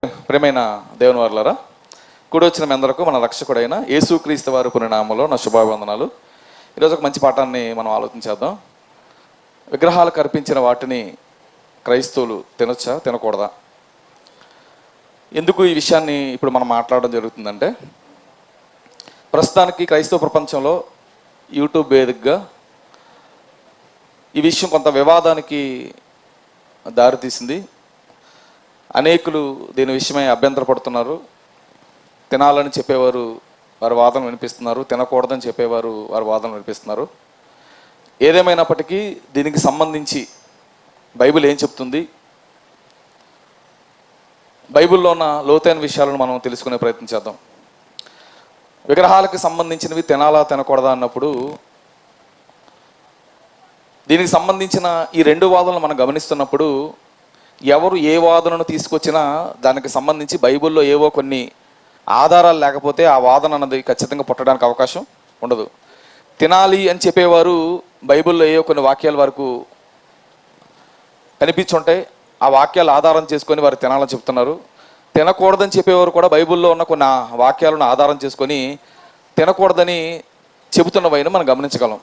ప్రియమైన దేవుని వారలారా, కూడి వచ్చిన మీ అందరకు మన రక్షకుడైన యేసుక్రీస్తు వారి పుణ్యనామములో నా శుభావందనాలు. ఈరోజు ఒక మంచి పాఠాన్ని మనం ఆలోచించేద్దాం. విగ్రహాలకు అర్పించిన వాటిని క్రైస్తవులు తినొచ్చా తినకూడదా? ఎందుకు ఈ విషయాన్ని ఇప్పుడు మనం మాట్లాడడం జరుగుతుందంటే, ప్రస్తుతానికి క్రైస్తవ ప్రపంచంలో యూట్యూబ్ వేదికగా ఈ విషయం కొంత వివాదానికి దారితీసింది. అనేకులు దీని విషయమై అభ్యంతరపడుతున్నారు. తినాలని చెప్పేవారు వారి వాదన వినిపిస్తున్నారు, తినకూడదని చెప్పేవారు వారి వాదన వినిపిస్తున్నారు. ఏదేమైనప్పటికీ దీనికి సంబంధించి బైబిల్ ఏం చెప్తుంది, బైబిల్లో ఉన్న లోతైన విషయాలను మనం తెలుసుకునే ప్రయత్నం చేద్దాం. విగ్రహాలకు సంబంధించినవి తినాలా తినకూడదా అన్నప్పుడు దీనికి సంబంధించిన ఈ రెండు వాదనలు మనం గమనిస్తున్నప్పుడు ఎవరు ఏ వాదనను తీసుకొచ్చినా దానికి సంబంధించి బైబిల్లో ఏవో కొన్ని ఆధారాలు లేకపోతే ఆ వాదన అన్నది ఖచ్చితంగా పుట్టడానికి అవకాశం ఉండదు. తినాలి అని చెప్పేవారు బైబిల్లో ఏవో కొన్ని వాక్యాల వరకు కనిపించుంటాయి, ఆ వాక్యాలు ఆధారం చేసుకొని వారు తినాలని చెప్తున్నారు. తినకూడదని చెప్పేవారు కూడా బైబిల్లో ఉన్న కొన్ని వాక్యాలను ఆధారం చేసుకొని తినకూడదని చెబుతున్నవైనా మనం గమనించగలం.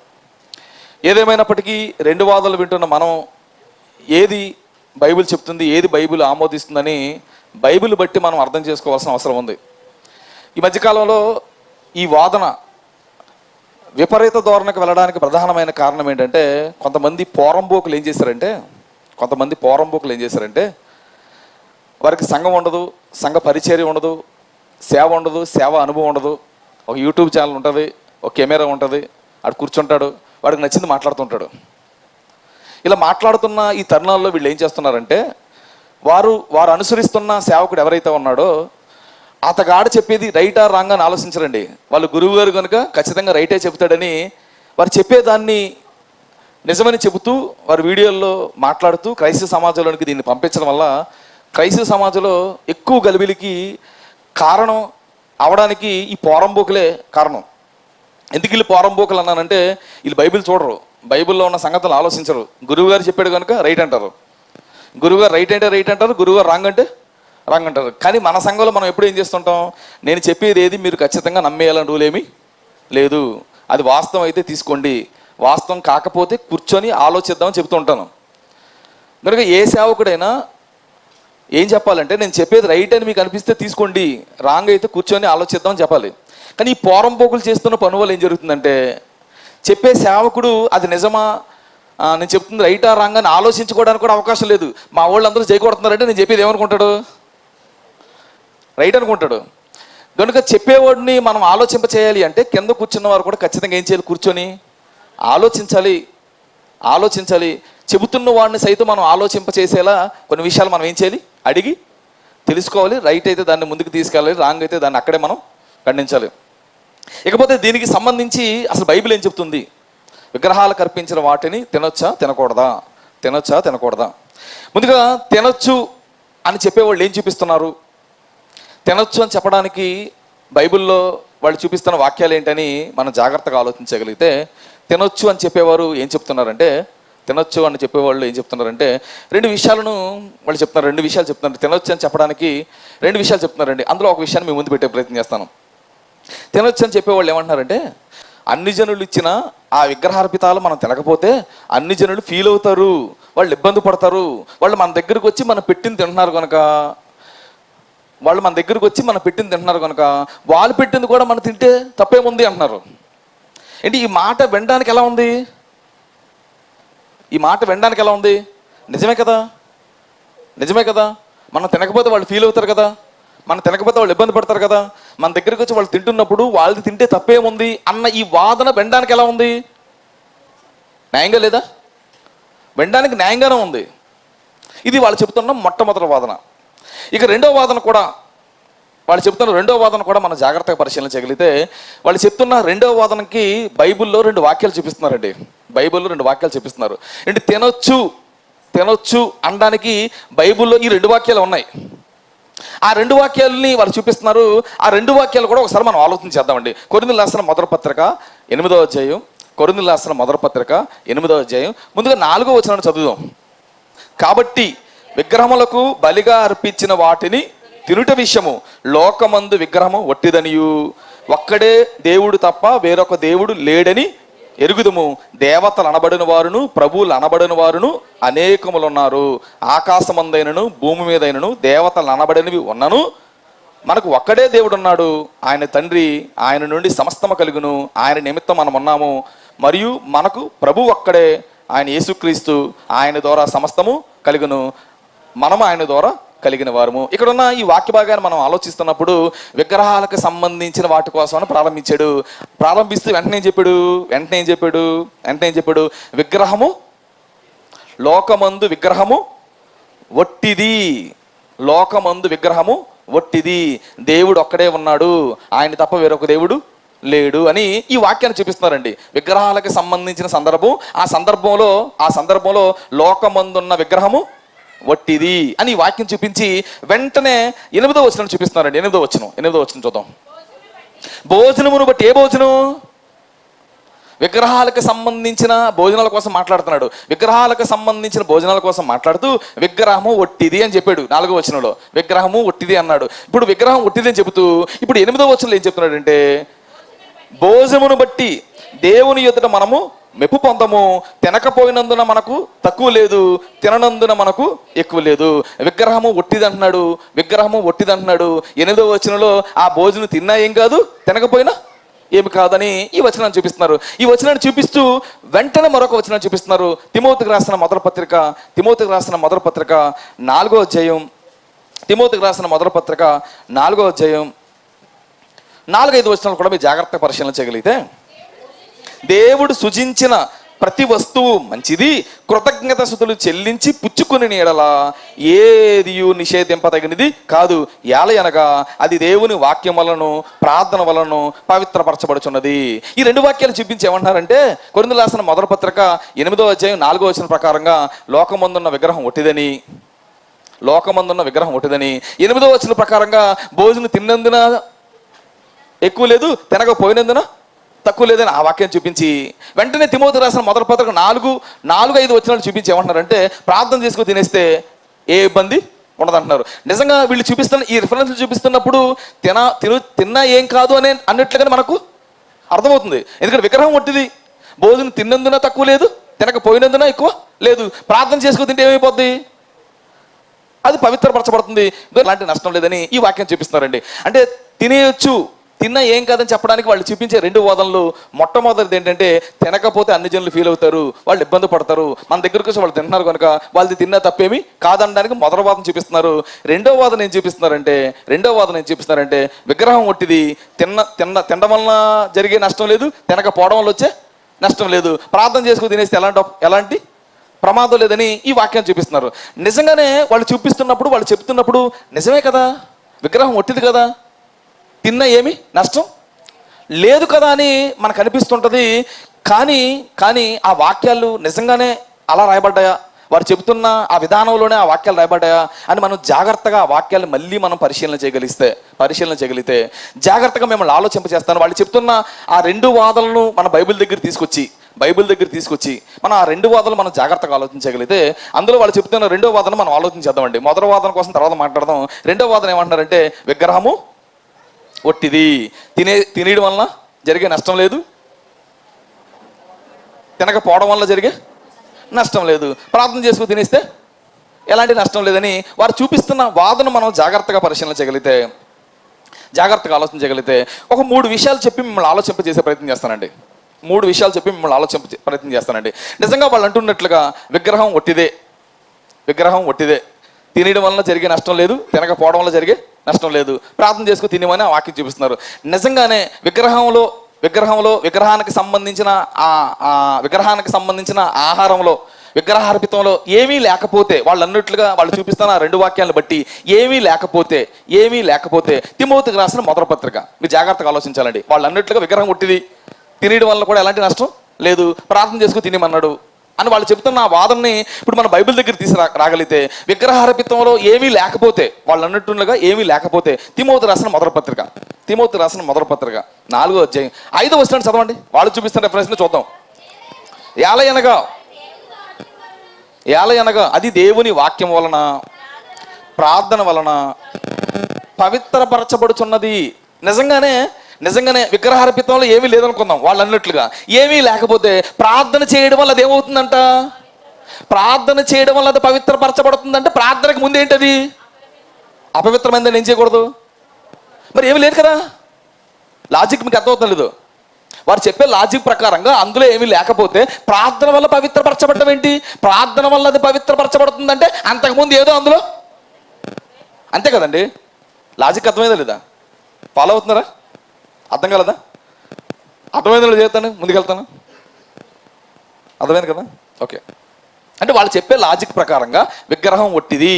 ఏదేమైనప్పటికీ రెండు వాదనలు వింటున్న మనం ఏది బైబిల్ చెప్తుంది, ఏది బైబిల్ ఆమోదిస్తుందని బైబిల్ బట్టి మనం అర్థం చేసుకోవాల్సిన అవసరం ఉంది. ఈ మధ్యకాలంలో ఈ వాదన విపరీత ధోరణికి వెళ్ళడానికి ప్రధానమైన కారణం ఏంటంటే, కొంతమంది పోరంబోకులు ఏం చేశారంటే వారికి సంఘం ఉండదు, సంఘ పరిచర్య ఉండదు, సేవ ఉండదు, సేవ అనుభవం ఉండదు. ఒక యూట్యూబ్ ఛానల్ ఉంటుంది, ఒక కెమెరా ఉంటుంది, ఆడు కూర్చుంటాడు, వాడికి నచ్చింది మాట్లాడుతుంటాడు. ఇలా మాట్లాడుతున్న ఈ తరుణాల్లో వీళ్ళు ఏం చేస్తున్నారంటే, వారు అనుసరిస్తున్న సేవకుడు ఎవరైతే ఉన్నాడో అతగాడు చెప్పేది రైటా రాంగ్ అని ఆలోచించరండి. వాళ్ళు గురువు గారు కనుక ఖచ్చితంగా రైటే చెబుతాడని వారు చెప్పేదాన్ని నిజమని చెబుతూ వారి వీడియోల్లో మాట్లాడుతూ క్రైస్తవ సమాజంలోనికి దీన్ని పంపించడం వల్ల క్రైస్తవ సమాజంలో ఎక్కువ గలిబిలికి కారణం అవడానికి ఈ పోరంబోకులే కారణం. ఎందుకు వీళ్ళు పోరంబోకులు అన్నానంటే, వీళ్ళు బైబిల్ చూడరు, బైబిల్లో ఉన్న సంగతులు ఆలోచించరు. గురువుగారు చెప్పాడు కనుక రైట్ అంటారు, గురువుగారు రైట్ అంటే రైట్ అంటారు, గురువుగారు రాంగ్ అంటే రాంగ్ అంటారు. కానీ మన సంఘంలో మనం ఎప్పుడు ఏం చేస్తుంటాం, నేను చెప్పేది ఏది మీరు ఖచ్చితంగా నమ్మేయాలని రూల్ ఏమీ లేదు, అది వాస్తవం అయితే తీసుకోండి, వాస్తవం కాకపోతే కూర్చొని ఆలోచిద్దామని చెప్తూ ఉంటాను. కనుక ఏ సేవకుడైనా ఏం చెప్పాలంటే, నేను చెప్పేది రైట్ అని మీకు అనిపిస్తే తీసుకోండి, రాంగ్ అయితే కూర్చొని ఆలోచిద్దామని చెప్పాలి. కానీ ఈ పోరంపోకులు చేస్తున్న పని వల్ల ఏం జరుగుతుందంటే, చెప్పే సేవకుడు అది నిజమా, నేను చెప్తుంది రైటా రాంగ్ అని ఆలోచించుకోవడానికి కూడా అవకాశం లేదు. మా వాళ్ళు అందరూ చేయకూడుతున్నారంటే నేను చెప్పేది ఏమనుకుంటాడు, రైట్ అనుకుంటాడు. కనుక చెప్పేవాడిని మనం ఆలోచింప చేయాలి అంటే కింద కూర్చున్న వారు కూడా ఖచ్చితంగా ఏం చేయాలి, కూర్చొని ఆలోచించాలి. చెబుతున్న వాడిని సైతం మనం ఆలోచింప చేసేలా కొన్ని విషయాలు మనం ఏం చేయాలి, అడిగి తెలుసుకోవాలి. రైట్ అయితే దాన్ని ముందుకు తీసుకెళ్ళాలి, రాంగ్ అయితే దాన్ని అక్కడే మనం ఖండించాలి. ఇకపోతే దీనికి సంబంధించి అసలు బైబిల్ ఏం చెప్తుంది, విగ్రహాలకు అర్పించిన వాటిని తినొచ్చా తినకూడదా? ముందుగా తినొచ్చు అని చెప్పేవాళ్ళు ఏం చూపిస్తున్నారు, తినొచ్చు అని చెప్పడానికి బైబిల్లో వాళ్ళు చూపిస్తున్న వాక్యాలు ఏంటని మనం జాగ్రత్తగా ఆలోచించగలిగితే, తినొచ్చు అని చెప్పేవారు ఏం చెప్తున్నారంటే, రెండు విషయాలు చెప్తున్నారు. తినొచ్చు అని చెప్పడానికి రెండు విషయాలు చెప్తున్నారండి. అందులో ఒక విషయాన్ని మీ ముందు పెట్టే ప్రయత్నం చేస్తాను. తినొచ్చు అని చెప్పేవాళ్ళు ఏమంటున్నారంటే, అన్ని జనులు ఇచ్చిన ఆ విగ్రహార్పితాలు మనం తినకపోతే అన్ని జనులు ఫీల్ అవుతారు, వాళ్ళు ఇబ్బంది పడతారు, వాళ్ళు మన దగ్గరకు వచ్చి మనం పెట్టింది తింటున్నారు కనుక వాళ్ళు పెట్టింది కూడా మనం తింటే తప్పేముంది అంటున్నారు. ఏంటి ఈ మాట వినడానికి ఎలా ఉంది? నిజమే కదా. మనం తినకపోతే వాళ్ళు ఫీల్ అవుతారు కదా, మనం తినకపోతే వాళ్ళు ఇబ్బంది పడతారు కదా, మన దగ్గరికి వచ్చి వాళ్ళు తింటున్నప్పుడు వాళ్ళది తింటే తప్పేముంది అన్న ఈ వాదన వినడానికి ఎలా ఉంది, న్యాయంగా లేదా? వినడానికి న్యాయంగానే ఉంది. ఇది వాళ్ళు చెప్తున్న మొట్టమొదటి వాదన. ఇక రెండో వాదన కూడా మనం జాగ్రత్తగా పరిశీలించగలిగితే, వాళ్ళు చెప్తున్న రెండో వాదనకి బైబిల్లో రెండు వాక్యాలు చూపిస్తున్నారండి. ఏంటి తినొచ్చు అనడానికి బైబిల్లో ఈ రెండు వాక్యాలు ఉన్నాయి. ఆ రెండు వాక్యాలని వాళ్ళు చూపిస్తున్నారు. ఆ రెండు వాక్యాలు కూడా ఒకసారి మనం ఆలోచన చేద్దామండి. కొరింథీయులకు రాసిన మొదటి పత్రిక 8వ అధ్యాయం, ముందుగా 4వ వచనాన్ని చదువుదాం. కాబట్టి విగ్రహములకు బలిగా అర్పించిన వాటిని తినుట విషయము లోకమందు విగ్రహము వట్టిదనియు ఒక్కడే దేవుడు తప్ప వేరొక దేవుడు లేడని ఎరుగుదుము. దేవతలు అనబడిన వారును ప్రభువులు అనబడిన వారును అనేకములు ఉన్నారు. ఆకాశమందైనను భూమి మీదైనను దేవతలు అనబడినవి ఉన్నను మనకు ఒక్కడే దేవుడు ఉన్నాడు, ఆయన తండ్రి. ఆయన నుండి సమస్తము కలుగును, ఆయన నిమిత్తం మనం ఉన్నాము. మరియు మనకు ప్రభు ఒక్కడే, ఆయన యేసుక్రీస్తు. ఆయన ద్వారా సమస్తము కలుగును, మనము ఆయన ద్వారా కలిగిన వారము. ఇక్కడ ఉన్న ఈ వాక్య భాగాన్ని మనం ఆలోచిస్తున్నప్పుడు విగ్రహాలకు సంబంధించిన వాటి కోసం ప్రారంభించాడు. ప్రారంభిస్తూ వెంటనే చెప్పాడు విగ్రహము లోకమందు విగ్రహము వట్టిది. లోకమందు విగ్రహము వట్టిది, దేవుడు ఒక్కడే ఉన్నాడు, ఆయన తప్ప వేరొక దేవుడు లేడు అని ఈ వాక్యాన్ని చూపిస్తున్నారండి. విగ్రహాలకు సంబంధించిన సందర్భం, ఆ సందర్భంలో లోకమందున్న విగ్రహము వట్టిది అని ఈ వాక్యం చూపించి వెంటనే 8వ వచనం చూపిస్తున్నారండి. 8వ వచనం చూద్దాం. భోజనమును బట్టి, ఏ భోజనం? విగ్రహాలకు సంబంధించిన భోజనాల కోసం మాట్లాడుతున్నాడు. విగ్రహాలకు సంబంధించిన భోజనాల కోసం మాట్లాడుతూ విగ్రహము ఒట్టిది అని చెప్పాడు. 4వ వచనంలో విగ్రహము ఒట్టిది అన్నాడు. ఇప్పుడు విగ్రహం ఒట్టిది అని చెబుతూ ఇప్పుడు 8వ వచనంలో ఏం చెప్తున్నాడంటే భోజనమును బట్టి దేవుని ఎదుట మనము మెప్పు పొందము, తినకపోయినందున మనకు తక్కువ లేదు, తిననందున మనకు ఎక్కువ లేదు. విగ్రహము ఒట్టిది అంటున్నాడు. 8వ వచనంలో ఆ భోజనం తిన్నా ఏం కాదు, తినకపోయినా ఏమి కాదని ఈ వచనాన్ని చూపిస్తున్నారు. ఈ వచనాన్ని చూపిస్తూ వెంటనే మరొక వచనాన్ని చూపిస్తున్నారు. తిమోతికి రాసిన మొదటి పత్రిక 4వ అధ్యాయం. తిమోతికి రాసిన మొదటి పత్రిక 4వ అధ్యాయం 4-5 వచనాలు కూడా మీరు జాగ్రత్తగా పరిశీలన చేయగలిగితే, దేవుడు సృజించిన ప్రతి వస్తువు మంచిది, కృతజ్ఞత స్తుతులు చెల్లించి పుచ్చుకుని నీడలా ఏదియు నిషేధింపదగినది కాదు. ఏలయనగా అది దేవుని వాక్యం వలను ప్రార్థన వలను పవిత్రపరచబడుచున్నది. ఈ 2 వాక్యాలు చూపించి ఏమంటున్నారంటే, కొరింథీయులకు రాసిన మొదటి పత్రిక 8వ అధ్యాయం 4వ వచనం ప్రకారంగా లోకమందున్న విగ్రహం ఒట్టిదని, 8వ వచనం ప్రకారంగా భోజనం తిన్నందున ఎక్కువ లేదు, తినకపోయినందున తక్కువ లేదని ఆ వాక్యం చూపించి వెంటనే తిమోతికి రాసిన మొదటి పత్రిక 4-5 వచనాలు చూపించి ఏమంటున్నారంటే ప్రార్థన చేసుకుని తినేస్తే ఏ ఇబ్బంది ఉండదంటున్నారు. నిజంగా వీళ్ళు చూపిస్తున్న ఈ రిఫరెన్స్లు చూపిస్తున్నప్పుడు తిన్నా ఏం కాదు అన్నట్లుగానే మనకు అర్థమవుతుంది. ఎందుకంటే విగ్రహం ఒట్టిది, భోజనం తిన్నందున తక్కువ లేదు, తినకపోయినందున ఎక్కువ లేదు. ప్రార్థన చేసుకుని తింటే ఏమైపోద్ది? అది పవిత్రపరచబడుతుంది, ఎలాంటి నష్టం లేదని ఈ వాక్యం చూపిస్తున్నారండి. అంటే తినేయొచ్చు, తిన్నా ఏం కాదని చెప్పడానికి వాళ్ళు చూపించే 2 వాదనలు. మొట్టమొదటిది ఏంటంటే తినకపోతే అన్ని జనులు ఫీల్ అవుతారు, వాళ్ళు ఇబ్బంది పడతారు, మన దగ్గరకు వచ్చి వాళ్ళు తింటున్నారు కనుక వాళ్ళది తిన్నా తప్పేమి కాదనడానికి మొదటి వాదన చూపిస్తున్నారు. రెండో వాదన ఏం చూపిస్తున్నారంటే విగ్రహం ఒట్టిది, తినడం వలన జరిగే నష్టం లేదు, తినకపోవడం వల్ల వచ్చే నష్టం లేదు, ప్రార్థన చేసుకుని తినేస్తే ఎలాంటి ప్రమాదం లేదని ఈ వాక్యం చూపిస్తున్నారు. నిజంగానే వాళ్ళు చెప్తున్నప్పుడు నిజమే కదా, విగ్రహం ఒట్టిది కదా, తిన్న ఏమి నష్టం లేదు కదా అని మనకు అనిపిస్తుంటుంది. కానీ ఆ వాక్యాలు నిజంగానే అలా రాయబడ్డాయా, వారు చెబుతున్న ఆ విధానంలోనే ఆ వాక్యాలు రాయబడ్డాయా అని మనం జాగ్రత్తగా ఆ వాక్యాలు మళ్ళీ మనం పరిశీలన చేయగలిగితే జాగ్రత్తగా మిమ్మల్ని ఆలోచింపజేస్తాను. వాళ్ళు చెప్తున్న ఆ 2 వాదనలను మన బైబిల్ దగ్గర తీసుకొచ్చి మనం ఆ 2 వాదనలు మనం జాగ్రత్తగా ఆలోచించగలిగితే అందులో వాళ్ళు చెప్తున్న 2వ వాదన మనం ఆలోచించేద్దామండి. మొదటి వాదన కోసం తర్వాత మాట్లాడదాం. 2వ వాదన ఏమంటున్నారంటే విగ్రహము ఒట్టిది, తినేయడం వలన జరిగే నష్టం లేదు, తినకపోవడం వల్ల జరిగే నష్టం లేదు, ప్రార్థన చేసుకుని తినేస్తే ఎలాంటి నష్టం లేదని వారు చూపిస్తున్న వాదన మనం జాగ్రత్తగా ఆలోచించగలిగితే ఒక 3 విషయాలు చెప్పి మిమ్మల్ని ఆలోచింపజేసే ప్రయత్నం చేస్తానండి. 3 విషయాలు చెప్పి మిమ్మల్ని ఆలోచింప ప్రయత్నం చేస్తానండి. నిజంగా వాళ్ళు అంటున్నట్లుగా విగ్రహం ఒట్టిదే, తినడం వలన జరిగే నష్టం లేదు, తినకపోవడం వల్ల జరిగే నష్టం లేదు, ప్రార్థన చేసుకుని తినేమని ఆ వాక్యం చూపిస్తున్నారు. నిజంగానే విగ్రహానికి సంబంధించిన ఆహారంలో, విగ్రహార్పితంలో ఏమీ లేకపోతే, వాళ్ళు అన్నట్లుగా వాళ్ళు చూపిస్తున్న 2 వాక్యాలను బట్టి ఏమీ లేకపోతే తిమోతికి రాసిన మొదటి పత్రిక మీరు జాగ్రత్తగా ఆలోచించాలండి. వాళ్ళు అన్నట్లుగా విగ్రహం ఒట్టిది, తినడం వల్ల కూడా ఎలాంటి నష్టం లేదు, ప్రార్థన చేసుకుని తినేమన్నాడు అని వాళ్ళు చెప్తున్న ఆ వాదనని ఇప్పుడు మన బైబిల్ దగ్గర రాగలిగితే విగ్రహార్పితంలో ఏమీ లేకపోతే, వాళ్ళు అన్నట్టుగా ఏమీ లేకపోతే తిమోతికి రాసిన మొదటి పత్రిక 4వ అధ్యాయం 5వ వచనం చదవండి. వాళ్ళు చూపిస్తున్న రెఫరెన్స్ చూద్దాం. ఏలయనగా అది దేవుని వాక్యం వలన ప్రార్థన వలన పవిత్రపరచబడుచున్నది. నిజంగానే నిజంగానే విగ్రహార్పితంలో ఏమీ లేదనుకుందాం వాళ్ళు అన్నట్లుగా. ఏమీ లేకపోతే ప్రార్థన చేయడం వల్ల అది ఏమవుతుందంట? ప్రార్థన చేయడం వల్ల అది పవిత్రపరచబడుతుందంటే ప్రార్థనకు ముందు ఏంటది? అపవిత్రమైందని ఏం చేయకూడదు? మరి ఏమీ లేదు కదా. లాజిక్ మీకు అర్థమవుతుంది లేదు? వారు చెప్పే లాజిక్ ప్రకారంగా అందులో ఏమీ లేకపోతే ప్రార్థన వల్ల పవిత్రపరచబడటం ఏంటి? ప్రార్థన వల్ల అది పవిత్రపరచబడుతుందంటే అంతకుముందు ఏదో అందులో, అంతే కదండి. లాజిక్ అర్థమైందా లేదా? ఫాలో అవుతున్నారా? అర్థం కలదా? అర్థమైందో చేస్తాను, ముందుకెళ్తాను. అర్థమైంది కదా? ఓకే. అంటే వాళ్ళు చెప్పే లాజిక్ ప్రకారంగా విగ్రహం ఒట్టిది,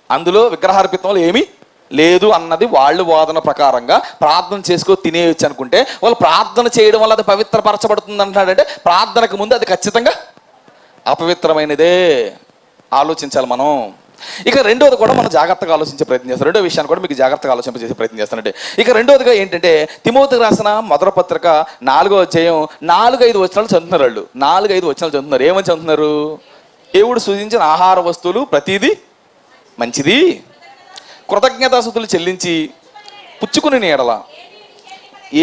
అందులో విగ్రహార్పితంలో ఏమీ లేదు అన్నది వాళ్ళు వాదన ప్రకారంగా ప్రార్థన చేసుకో తినేయచ్చు అనుకుంటే, వాళ్ళు ప్రార్థన చేయడం వల్ల అది పవిత్రపరచబడుతుంది అంటున్నాడంటే ప్రార్థనకు ముందు అది ఖచ్చితంగా అపవిత్రమైనదే. ఆలోచించాలి మనం. ఇక రెండోది కూడా మనం జాగ్రత్తగా ఆలోచించే ప్రయత్నం చేస్తాం. రెండో విషయాన్ని కూడా మీకు జాగ్రత్తగా ఆలోచింపజేసే ప్రయత్నం చేస్తానంటే, ఇక రెండోదిగా ఏంటంటే తిమోతికి రాసిన మొదటి పత్రిక 4వ అధ్యాయం 4-5 వచనాలు చదువుతున్నారు. వాళ్ళు 4-5 వచనాలు చదువుతున్నారు. ఏమని చదువుతున్నారు? దేవుడు సూచించిన ఆహార వస్తువులు ప్రతిదీ మంచిది, కృతజ్ఞతాస్తుతులు చెల్లించి పుచ్చుకుని ఎడల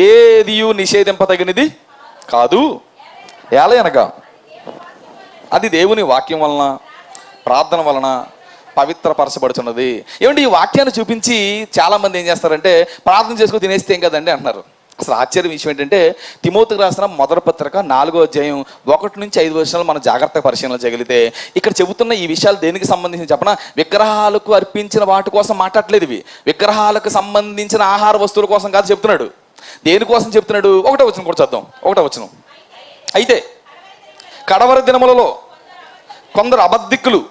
ఏదియు నిషేధింపదగినది కాదు. ఏలయనగా అది దేవుని వాక్యం వలన ప్రార్థన వలన పవిత్రపరచబడుతున్నది. ఏమంటే ఈ వాక్యాన్ని చూపించి చాలామంది ఏం చేస్తారంటే ప్రార్థన చేసుకుని తినేస్తే ఏం కదండి అంటున్నారు. అసలు ఆశ్చర్య విషయం ఏంటంటే తిమోతికి రాసిన మొదటి పత్రిక 4వ అధ్యాయం 1-5 వచనాలు మనం జాగ్రత్తగా పరిశీలన చేయగలిగితే ఇక్కడ చెబుతున్న ఈ విషయాలు దేనికి సంబంధించి చెప్పనా? విగ్రహాలకు అర్పించిన వాటి కోసం మాట్లాడలేదు. ఇవి విగ్రహాలకు సంబంధించిన ఆహార వస్తువుల కోసం కాదు చెప్తున్నాడు. దేనికోసం చెప్తున్నాడు? 1వ వచనం కూడా చదువుదాం. 1వ వచనం. అయితే కడవరి దినములలో కొందరు అబద్ధికులు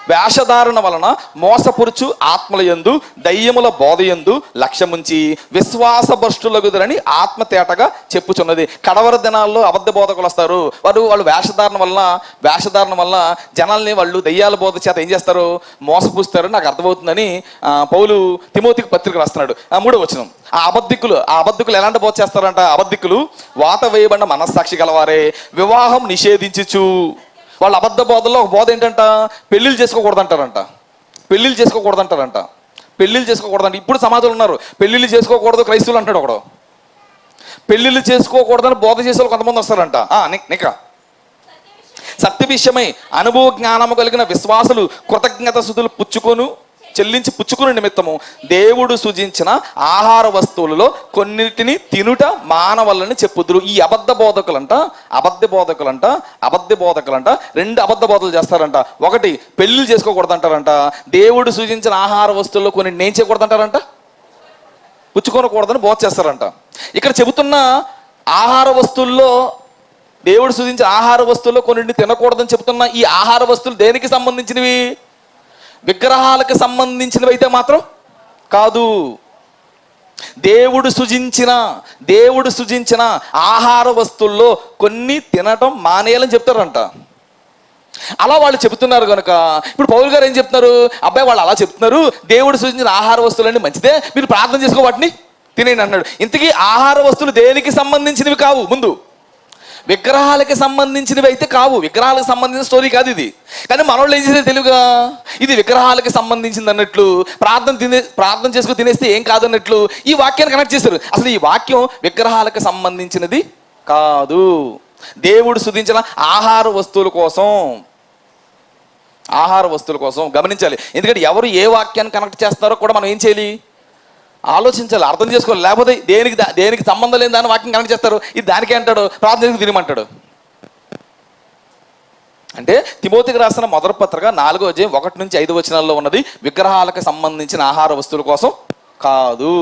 వేషధారణ వలన మోసపురుచు ఆత్మలయందు దయ్యముల బోధయందు లక్ష్యముంచి విశ్వాసభ్రష్టులగుదురని ఆత్మ తేటగా చెప్పుచున్నది. కడవరి దినాల్లో అబద్ధ బోధకులు వస్తారు. వాళ్ళు వేషధారణ వల్ల జనాల్ని వాళ్ళు దయ్యాల బోధ చేత ఏం చేస్తారు? మోసపూస్తారు. నాకు అర్థమవుతుందని పౌలు తిమోతికి పత్రిక రాస్తున్నాడు. 3వ వచనం. ఆ అబద్ధికులు ఎలాంటి బోధ చేస్తారంట? అబద్ధికులు వాత వేయబడిన మనస్సాక్షి గలవారే వివాహం నిషేధించుచు. వాళ్ళ అబద్ధ బోధల్లో ఒక బోధ ఏంటంట? పెళ్ళిళ్ళు చేసుకోకూడదంటారంట. పెళ్ళిళ్ళు చేసుకోకూడదంట. ఇప్పుడు సమాజంలో ఉన్నారు పెళ్ళిళ్ళు చేసుకోకూడదు క్రైస్తవులు అంటాడు ఒకడు. పెళ్ళిళ్ళు చేసుకోకూడదని బోధ చేసే వాళ్ళు కొంతమంది వస్తారంట. సత్య విషయమై అనుభవ జ్ఞానము కలిగిన విశ్వాసులు కృతజ్ఞత స్తుతులు చెల్లించి పుచ్చుకునే నిమిత్తము దేవుడు సూచించిన ఆహార వస్తువులలో కొన్నిటిని తినుట మానవల్లని చెప్పుదురు. ఈ అబద్ధ బోధకులంట 2 అబద్ధ బోధలు చేస్తారంట. ఒకటి, పెళ్ళిళ్ళు చేసుకోకూడదంటారంట. దేవుడు సూచించిన ఆహార వస్తువుల్లో కొన్నిటిని ఏం చేయకూడదంటారంట? పుచ్చుకోనకూడదని బోధ చేస్తారంట. ఇక్కడ చెబుతున్న ఆహార వస్తువుల్లో, దేవుడు సూచించిన ఆహార వస్తువుల్లో కొన్నిటిని తినకూడదని చెబుతున్న ఈ ఆహార వస్తువులు దేనికి సంబంధించినవి? విగ్రహాలకు సంబంధించినవి అయితే మాత్రం కాదు. దేవుడు సృజించిన ఆహార వస్తువుల్లో కొన్ని తినటం మానేయాలని చెప్తారంట. అలా వాళ్ళు చెబుతున్నారు కనుక ఇప్పుడు పౌలు గారు ఏం చెప్తున్నారు? అబ్బాయి వాళ్ళు అలా చెప్తున్నారు, దేవుడు సృజించిన ఆహార వస్తువులన్నీ మంచిదే, మీరు ప్రార్థన చేసుకో వాటిని తినేయండి అన్నాడు. ఇంతకీ ఆహార వస్తువులు దేనికి సంబంధించినవి కావు. ముందు విగ్రహాలకి సంబంధించినవి అయితే కావు. విగ్రహాలకు సంబంధించిన స్టోరీ కాదు ఇది. కానీ మనోళ్ళు ఏం చేసేది తెలుగుగా ఇది విగ్రహాలకి సంబంధించింది అన్నట్లు, ప్రార్థన చేసుకుని తినేస్తే ఏం కాదన్నట్లు ఈ వాక్యాన్ని కనెక్ట్ చేశారు. అసలు ఈ వాక్యం విగ్రహాలకు సంబంధించినది కాదు. దేవుడు సృజించిన ఆహార వస్తువుల కోసం గమనించాలి. ఎందుకంటే ఎవరు ఏ వాక్యాన్ని కనెక్ట్ చేస్తారో కూడా మనం ఏం చేయాలి? ఆలోచించాలి, అర్థం చేసుకోవాలి. లేకపోతే దేనికి సంబంధం లేని దాన్ని వాక్యం కనెక్ట్ చేస్తారు. ఇది దానికే అంటాడు, ప్రార్థన చేసుకుని తినమంటాడు. అంటే తిమోతికి రాసిన మొదటి పత్రిక 4వ అధ్యాయం 1-5 వచనాల్లో ఉన్నది విగ్రహాలకు సంబంధించిన ఆహార వస్తువుల కోసం కాదు.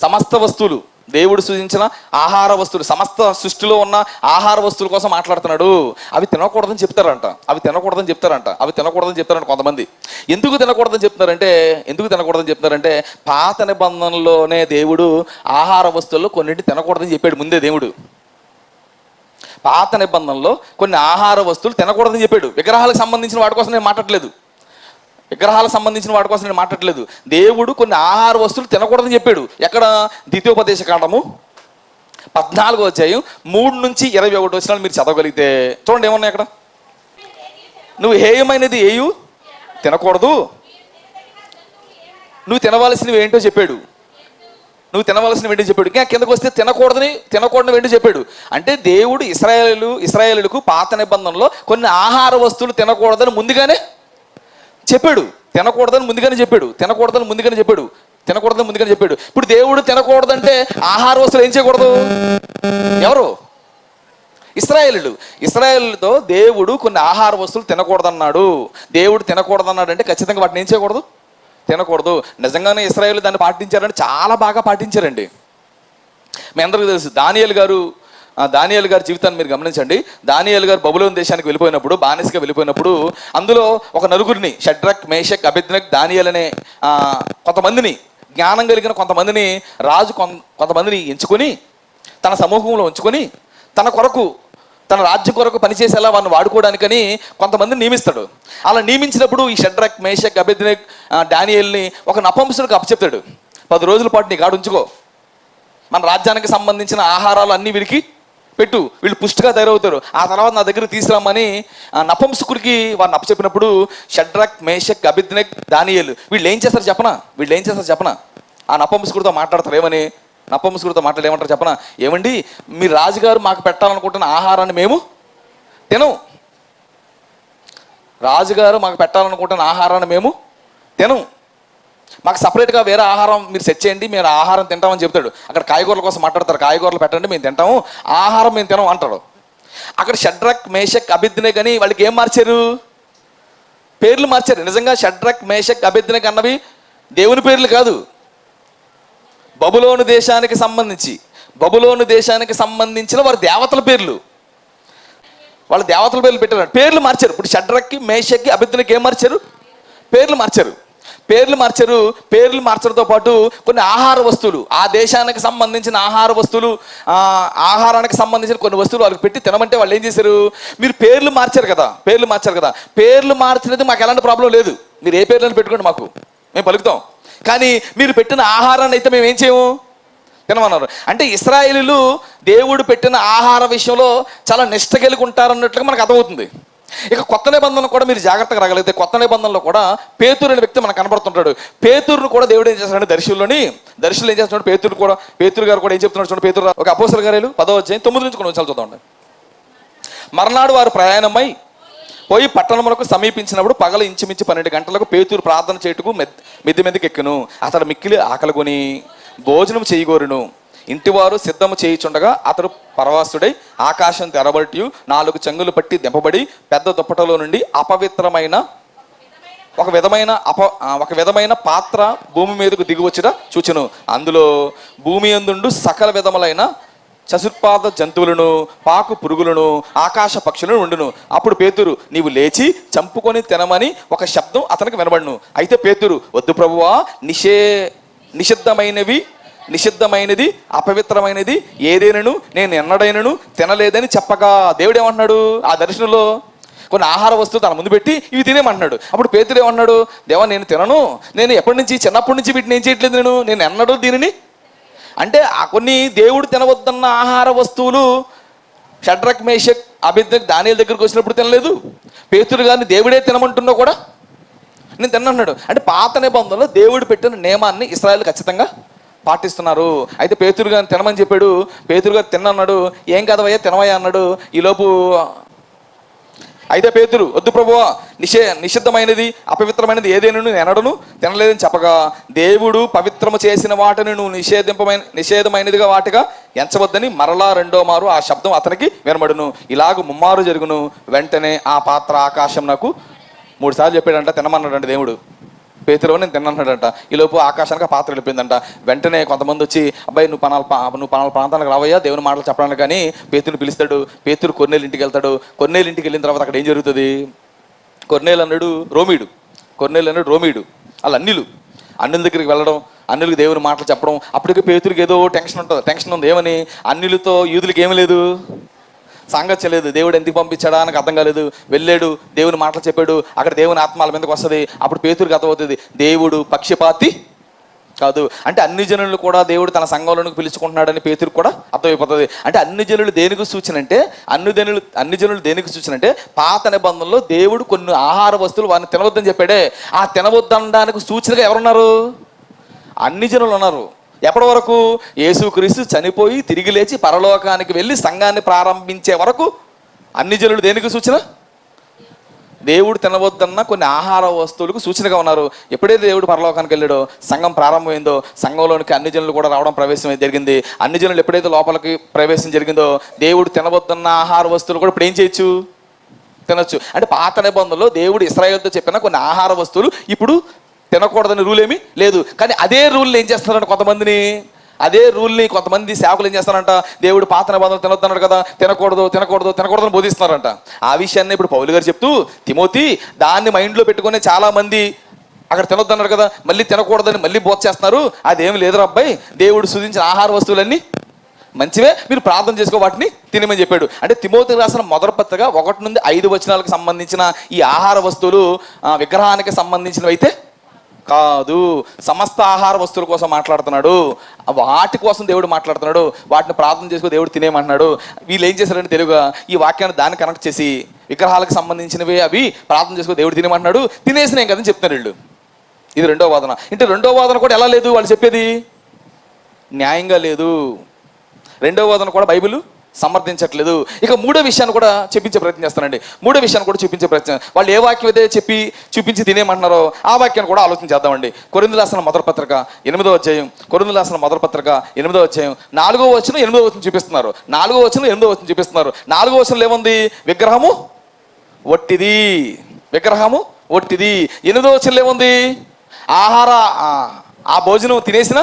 సమస్త వస్తువులు, దేవుడు సూచించిన ఆహార వస్తువులు, సమస్త సృష్టిలో ఉన్న ఆహార వస్తువుల కోసం మాట్లాడుతున్నాడు. అవి తినకూడదని చెప్తారంట కొంతమంది. ఎందుకు తినకూడదని చెప్తున్నారంటే పాత నిబంధనలోనే దేవుడు ఆహార వస్తువుల్లో కొన్నింటి తినకూడదని చెప్పాడు ముందే. దేవుడు పాత నిబంధనలో కొన్ని ఆహార వస్తువులు తినకూడదని చెప్పాడు. విగ్రహాలకు సంబంధించిన వాటి కోసం నేను మాట్లాడలేదు. దేవుడు కొన్ని ఆహార వస్తువులు తినకూడదని చెప్పాడు. ఎక్కడ? ద్వితీయోపదేశ కాండము 14వ అధ్యాయం 3-21 వచనాలు మీరు చదవగలిగితే చూడండి ఏమున్నాయి అక్కడ. నువ్వు హేయమైనది ఏయు తినకూడదు, నువ్వు తినవలసినవి ఏంటో చెప్పాడు. నువ్వు తినవలసినవి ఏంటో చెప్పాడు. ఇంకా కిందకు వస్తే తినకూడదు ఏంటో చెప్పాడు. అంటే దేవుడు ఇశ్రాయేలులకు పాత నిబంధనలో కొన్ని ఆహార వస్తువులు తినకూడదని ముందుగానే చెప్పాడు. తినకూడదని ముందుగానే చెప్పాడు. ఇప్పుడు దేవుడు తినకూడదంటే ఆహార వస్తువులు ఏం చేయకూడదు? ఎవరు? ఇశ్రాయేలుతో దేవుడు కొన్ని ఆహార వస్తువులు తినకూడదన్నాడు. దేవుడు తినకూడదన్నాడు అంటే ఖచ్చితంగా వాటిని ఏం చేయకూడదు? తినకూడదు. నిజంగానే ఇశ్రాయేలు దాన్ని పాటించారంటే చాలా బాగా పాటించారండి. మీ అందరికీ తెలుసు దానియేలు గారి జీవితాన్ని మీరు గమనించండి. దానియేలు గారు బబులోను దేశానికి వెళ్ళిపోయినప్పుడు, బానిసగా వెళ్ళిపోయినప్పుడు, అందులో ఒక నలుగురిని, షడ్రక్, మేషక్, అబేద్నెగో, దానియేలు అనే కొంతమందిని, జ్ఞానం కలిగిన కొంతమందిని రాజు కొంతమందిని ఎంచుకొని తన సమూహంలో ఉంచుకొని తన రాజ్యం కొరకు పనిచేసేలా వారిని వాడుకోవడానికని కొంతమందిని నియమిస్తాడు. అలా నియమించినప్పుడు ఈ షడ్రక్, మేషక్, అబేద్నెగో, దానియేలుని ఒక నపుంసకుడికి అప్పచెప్తాడు. 10 రోజుల పాటు నీ కాడ ఉంచుకో, మన రాజ్యానికి సంబంధించిన ఆహారాలు అన్నీ వీరికి పెట్టు, వీళ్ళు పుష్టిగా తయారవుతారు, ఆ తర్వాత నా దగ్గర తీసుకురామని నపుంసకుడికి వారిని అప్పచెప్పినప్పుడు షడ్రక్, మేషక్, అబేద్నెగో, దానియేలు వీళ్ళు ఏం చేస్తారు చెప్పనా? ఆ నపుంసకుడితో మాట్లాడతారు. ఏమంటారు చెప్పనా? ఏమండి, మీ రాజుగారు మాకు పెట్టాలనుకుంటున్న ఆహారాన్ని మేము తినం. మాకు సపరేట్గా వేరే ఆహారం మీరు సెట్ చేయండి, మేము ఆహారం తింటామని చెప్తాడు. అక్కడ కాయగూరల కోసం మాట్లాడతారు. కాయగూరలు పెట్టండి, మేము తింటాము, ఆహారం మేము తినం అంటాడు. అక్కడ షడ్రక్, మేషక్, అబేద్నెగో అని వాళ్ళకి ఏం మార్చారు? పేర్లు మార్చారు. నిజంగా షడ్రక్, మేషక్, అబేద్నెగో అన్నవి దేవుని పేర్లు కాదు, బబులోను దేశానికి సంబంధించిన వారి దేవతల పేర్లు. వాళ్ళ దేవతల పేర్లు పెట్టారు, పేర్లు మార్చారు. ఇప్పుడు షడ్రక్కి, మేషక్కి, అబేద్నెగోకి ఏం మార్చారు? పేర్లు మార్చడంతో పాటు కొన్ని ఆహార వస్తువులు, ఆ దేశానికి సంబంధించిన ఆహారానికి సంబంధించిన కొన్ని వస్తువులు వాళ్ళకి పెట్టి తినమంటే వాళ్ళు ఏం చేశారు? మీరు పేర్లు మార్చారు కదా, పేర్లు మార్చినది మాకు ఎలాంటి ప్రాబ్లం లేదు, మీరు ఏ పేర్లను పెట్టుకోండి, మాకు మేము పలుకుతాం. కానీ మీరు పెట్టిన ఆహారాన్ని అయితే మేము ఏం చేయము, తినమన్నారు. అంటే ఇశ్రాయేలీయులు దేవుడు పెట్టిన ఆహార విషయంలో చాలా నిష్ట కలిగి ఉంటారన్నట్లుగా మనకు అర్థమవుతుంది. ఇక కొత్త నిబంధనలు కూడా మీరు జాగ్రత్తగా రాగలిగితే, కొత్త నిబంధనలో కూడా పేతురు అనే వ్యక్తి మనకు కనబడుతుంటాడు. పేతురును కూడా దేవుడు ఏం చేస్తాడు? దర్శులు ఏం చేస్తున్నాడు? పేతురు గారు కూడా ఏం చెప్తున్నాడు చూడండి. పేతురు ఒక అపోస్తల కార్యాలు 10వ అధ్యాయం 9 నుంచి కొన్ని విషయాలు చూద్దాం. మర్నాడు వారు ప్రయాణమై పోయి పట్టణములకు సమీపించినప్పుడు పగల ఇంచుమించు 12 గంటలకు పేతురు ప్రార్థన చేయుటకు మిద్దె మీదకి ఎక్కెను. అతడు మిక్కిలి ఆకలిగొని భోజనం చేయగోరును. ఇంటివారు సిద్ధము చేయుచుండగా అతడు పరవాసుడై ఆకాశం తెరబడి 4 చెంగులు పట్టి దింపబడి పెద్ద దుప్పటలో నుండి ఒక విధమైన పాత్ర భూమి మీదకు దిగివచ్చుట చూచెను. అందులో భూమి యందుండు సకల విధములైన చతుర్పాద జంతువులను, పాకు పురుగులను, ఆకాశ పక్షులను ఉండును. అప్పుడు పేతురు, నీవు లేచి చంపుకొని తినమని ఒక శబ్దం అతనికి వినబడును. అయితే పేతురు, వద్దు ప్రభువా, నిషిద్ధమైనది అపవిత్రమైనది ఏదైనను నేను ఎన్నడైనను తినలేదని చెప్పగా, దేవుడు ఏమంటున్నాడు? ఆ దర్శనంలో కొన్ని ఆహార వస్తువులు తన ముందు పెట్టి ఇవి తినేమంటున్నాడు. అప్పుడు పేతురు ఏమంటున్నాడు? దేవా, నేను తినను, నేను చిన్నప్పటి నుంచి వీటిని ఏం చేయట్లేదు, నేను ఎన్నడూ దీనిని. అంటే ఆ కొన్ని దేవుడు తినవద్దన్న ఆహార వస్తువులు షడ్రక్, మేషక్, అబేద్నెగో, దానియేలు దగ్గరికి వచ్చినప్పుడు తినలేదు. పేతురు గారిని దేవుడే తినమంటున్నా కూడా నేను తిన్నాడు. అంటే పాత నిబంధనలో దేవుడు పెట్టిన నియమాన్ని ఇశ్రాయేలు ఖచ్చితంగా పాటిస్తున్నారు. అయితే పేతురు గారిని తినమని చెప్పాడు. పేతురు గారు తిన్నన్నాడు. ఏం కదవయ్యా, తినవయ్యా అన్నాడు. ఈలోపు అయితే పేతురు, వద్దు ప్రభువా, నిషిద్ధమైనది అపవిత్రమైనది ఏదైనా నేను ఎన్నడను తినలేదని చెప్పగా, దేవుడు పవిత్రము చేసిన వాటిని నువ్వు నిషేధమైనదిగా వాటిగా ఎంచవద్దని మరలా 2వ మారు ఆ శబ్దం అతనికి వినబడును. ఇలాగ 3 మారు జరుగును. వెంటనే ఆ పాత్ర ఆకాశం నాకు 3 సార్లు చెప్పాడంట, తినమన్నాడంట దేవుడు. పేతురు నేను తిన్నాడంట. ఈలోపు ఆకాశానికి ఆ పాత్ర వెళ్ళిపోయిందంట. వెంటనే కొంతమంది వచ్చి, అబ్బాయి నువ్వు పనాల ప్రాంతానికి రావయ్యా, దేవుని మాటలు చెప్పడానికి. కానీ పేతురుని పిలుస్తాడు. పేతురు కొర్నేలు ఇంటికి వెళ్తాడు. కొర్నేలు ఇంటికి వెళ్ళిన తర్వాత అక్కడ ఏం జరుగుతుంది? కొర్నేలు అన్నాడు రోమీడు వాళ్ళ అన్నిల దగ్గరికి వెళ్ళడం, అన్నిలకు దేవుని మాటలు చెప్పడం. అప్పటికే పేతురికి ఏదో టెన్షన్ ఉంది. ఏమని? అన్నిలతో యూదులకి ఏమి లేదు, సాంగత్యం లేదు. దేవుడు ఎందుకు పంపించాడా అని అర్థం కాలేదు. వెళ్ళాడు, దేవుని మాటలు చెప్పాడు. అక్కడ దేవుని ఆత్మ వాళ్ళ మీదకి వస్తుంది. అప్పుడు పేతురుకి అర్థమవుతుంది, దేవుడు పక్షపాతి కాదు. అంటే అన్ని జనులు కూడా దేవుడు తన సంఘంలోనికి పిలుచుకుంటున్నాడని పేతురు కూడా అర్థమైపోతుంది. అంటే అన్ని జనులు దేనికి సూచన అంటే అన్ని జనులు దేనికి సూచన అంటే పాత నిబంధనలో దేవుడు కొన్ని ఆహార వస్తువులు వారిని తినవద్దని చెప్పాడే, ఆ తినవద్దనడానికి సూచనగా ఎవరున్నారు? అన్ని జనులు ఉన్నారు. ఎప్పటి వరకు? యేసుక్రీస్తు చనిపోయి తిరిగి లేచి పరలోకానికి వెళ్ళి సంఘాన్ని ప్రారంభించే వరకు అన్ని జనులు దేనికి సూచన? దేవుడు తినవద్దన్న కొన్ని ఆహార వస్తువులకు సూచనగా ఉన్నారు. ఎప్పుడైతే దేవుడు పరలోకానికి వెళ్ళాడో, సంఘం ప్రారంభమైందో, సంఘంలోనికి అన్ని జనులు కూడా రావడం ప్రవేశం జరిగింది. అన్ని జనులు ఎప్పుడైతే లోపలికి ప్రవేశం జరిగిందో, దేవుడు తినవద్దన్న ఆహార వస్తువులు కూడా ఇప్పుడు ఏం చేయొచ్చు? తినొచ్చు. అంటే పాత నిబంధనలో దేవుడు ఇశ్రాయేలుతో చెప్పిన కొన్ని ఆహార వస్తువులు ఇప్పుడు తినకూడదని రూల్ ఏమీ లేదు. కానీ అదే రూల్ని ఏం చేస్తున్నారంటే అదే రూల్ని కొంతమంది సేవకులు ఏం చేస్తారంట, దేవుడు పాత నిబంధనలు తినొద్దన్నాడు కదా, తినకూడదని బోధిస్తున్నారంట. ఆ విషయాన్ని ఇప్పుడు పౌలు గారు చెప్తూ, తిమోతి దాన్ని మైండ్లో పెట్టుకుని చాలా మంది అక్కడ తినొద్దన్నాడు కదా, మళ్ళీ తినకూడదని మళ్ళీ బోధ చేస్తున్నారు. అదేమి లేదురా అబ్బాయి, దేవుడు సూచించిన ఆహార వస్తువులన్నీ మంచివే, మీరు ప్రార్థన చేసుకో, వాటిని తినమని చెప్పాడు. అంటే తిమోతి రాసిన మొదటి పత్రిక 1 నుండి 5 వచనాలకు సంబంధించిన ఈ ఆహార వస్తువులు విగ్రహానికి సంబంధించినవి అయితే కాదు. సమస్త ఆహార వస్తువుల కోసం మాట్లాడుతున్నాడు, వాటి కోసం దేవుడు మాట్లాడుతున్నాడు. వాటిని ప్రార్థన చేసుకో, దేవుడు తినేయమంటున్నాడు. వీళ్ళు ఏం చేశారంటే తెలుగుగా ఈ వాక్యాన్ని దాన్ని కనెక్ట్ చేసి విగ్రహాలకు సంబంధించినవి అవి ప్రార్థన చేసుకో, దేవుడు తినేయమంటున్నాడు, తినేసినాం కదని చెప్తున్నారు వీళ్ళు. ఇది రెండో వాదన. అంటే రెండో వాదన కూడా ఎలా లేదు? వాళ్ళు చెప్పేది న్యాయంగా లేదు. రెండో వాదన కూడా బైబిల్ సమర్థించట్లేదు. ఇక మూడో విషయాన్ని కూడా చూపించే ప్రయత్నం చేస్తానండి. చూపించే ప్రయత్నం, వాళ్ళు ఏ వాక్యం అయితే చెప్పి చూపించి తినేయమంటున్నారో ఆ వాక్యాన్ని కూడా ఆలోచన చేద్దామండి. కొరింథీయులకు రాసిన మొదటి పత్రిక 8వ అధ్యాయం, 8వ అధ్యాయం 4వ వచనం 8వ వచనం చూపిస్తున్నారు. 4వ వచనం 8వ వచనం చూపిస్తున్నారు. 4వ వచనంలో ఏముంది? విగ్రహము ఒట్టిది. 8వ వచనంలో ఏముంది? ఆ భోజనం తినేసిన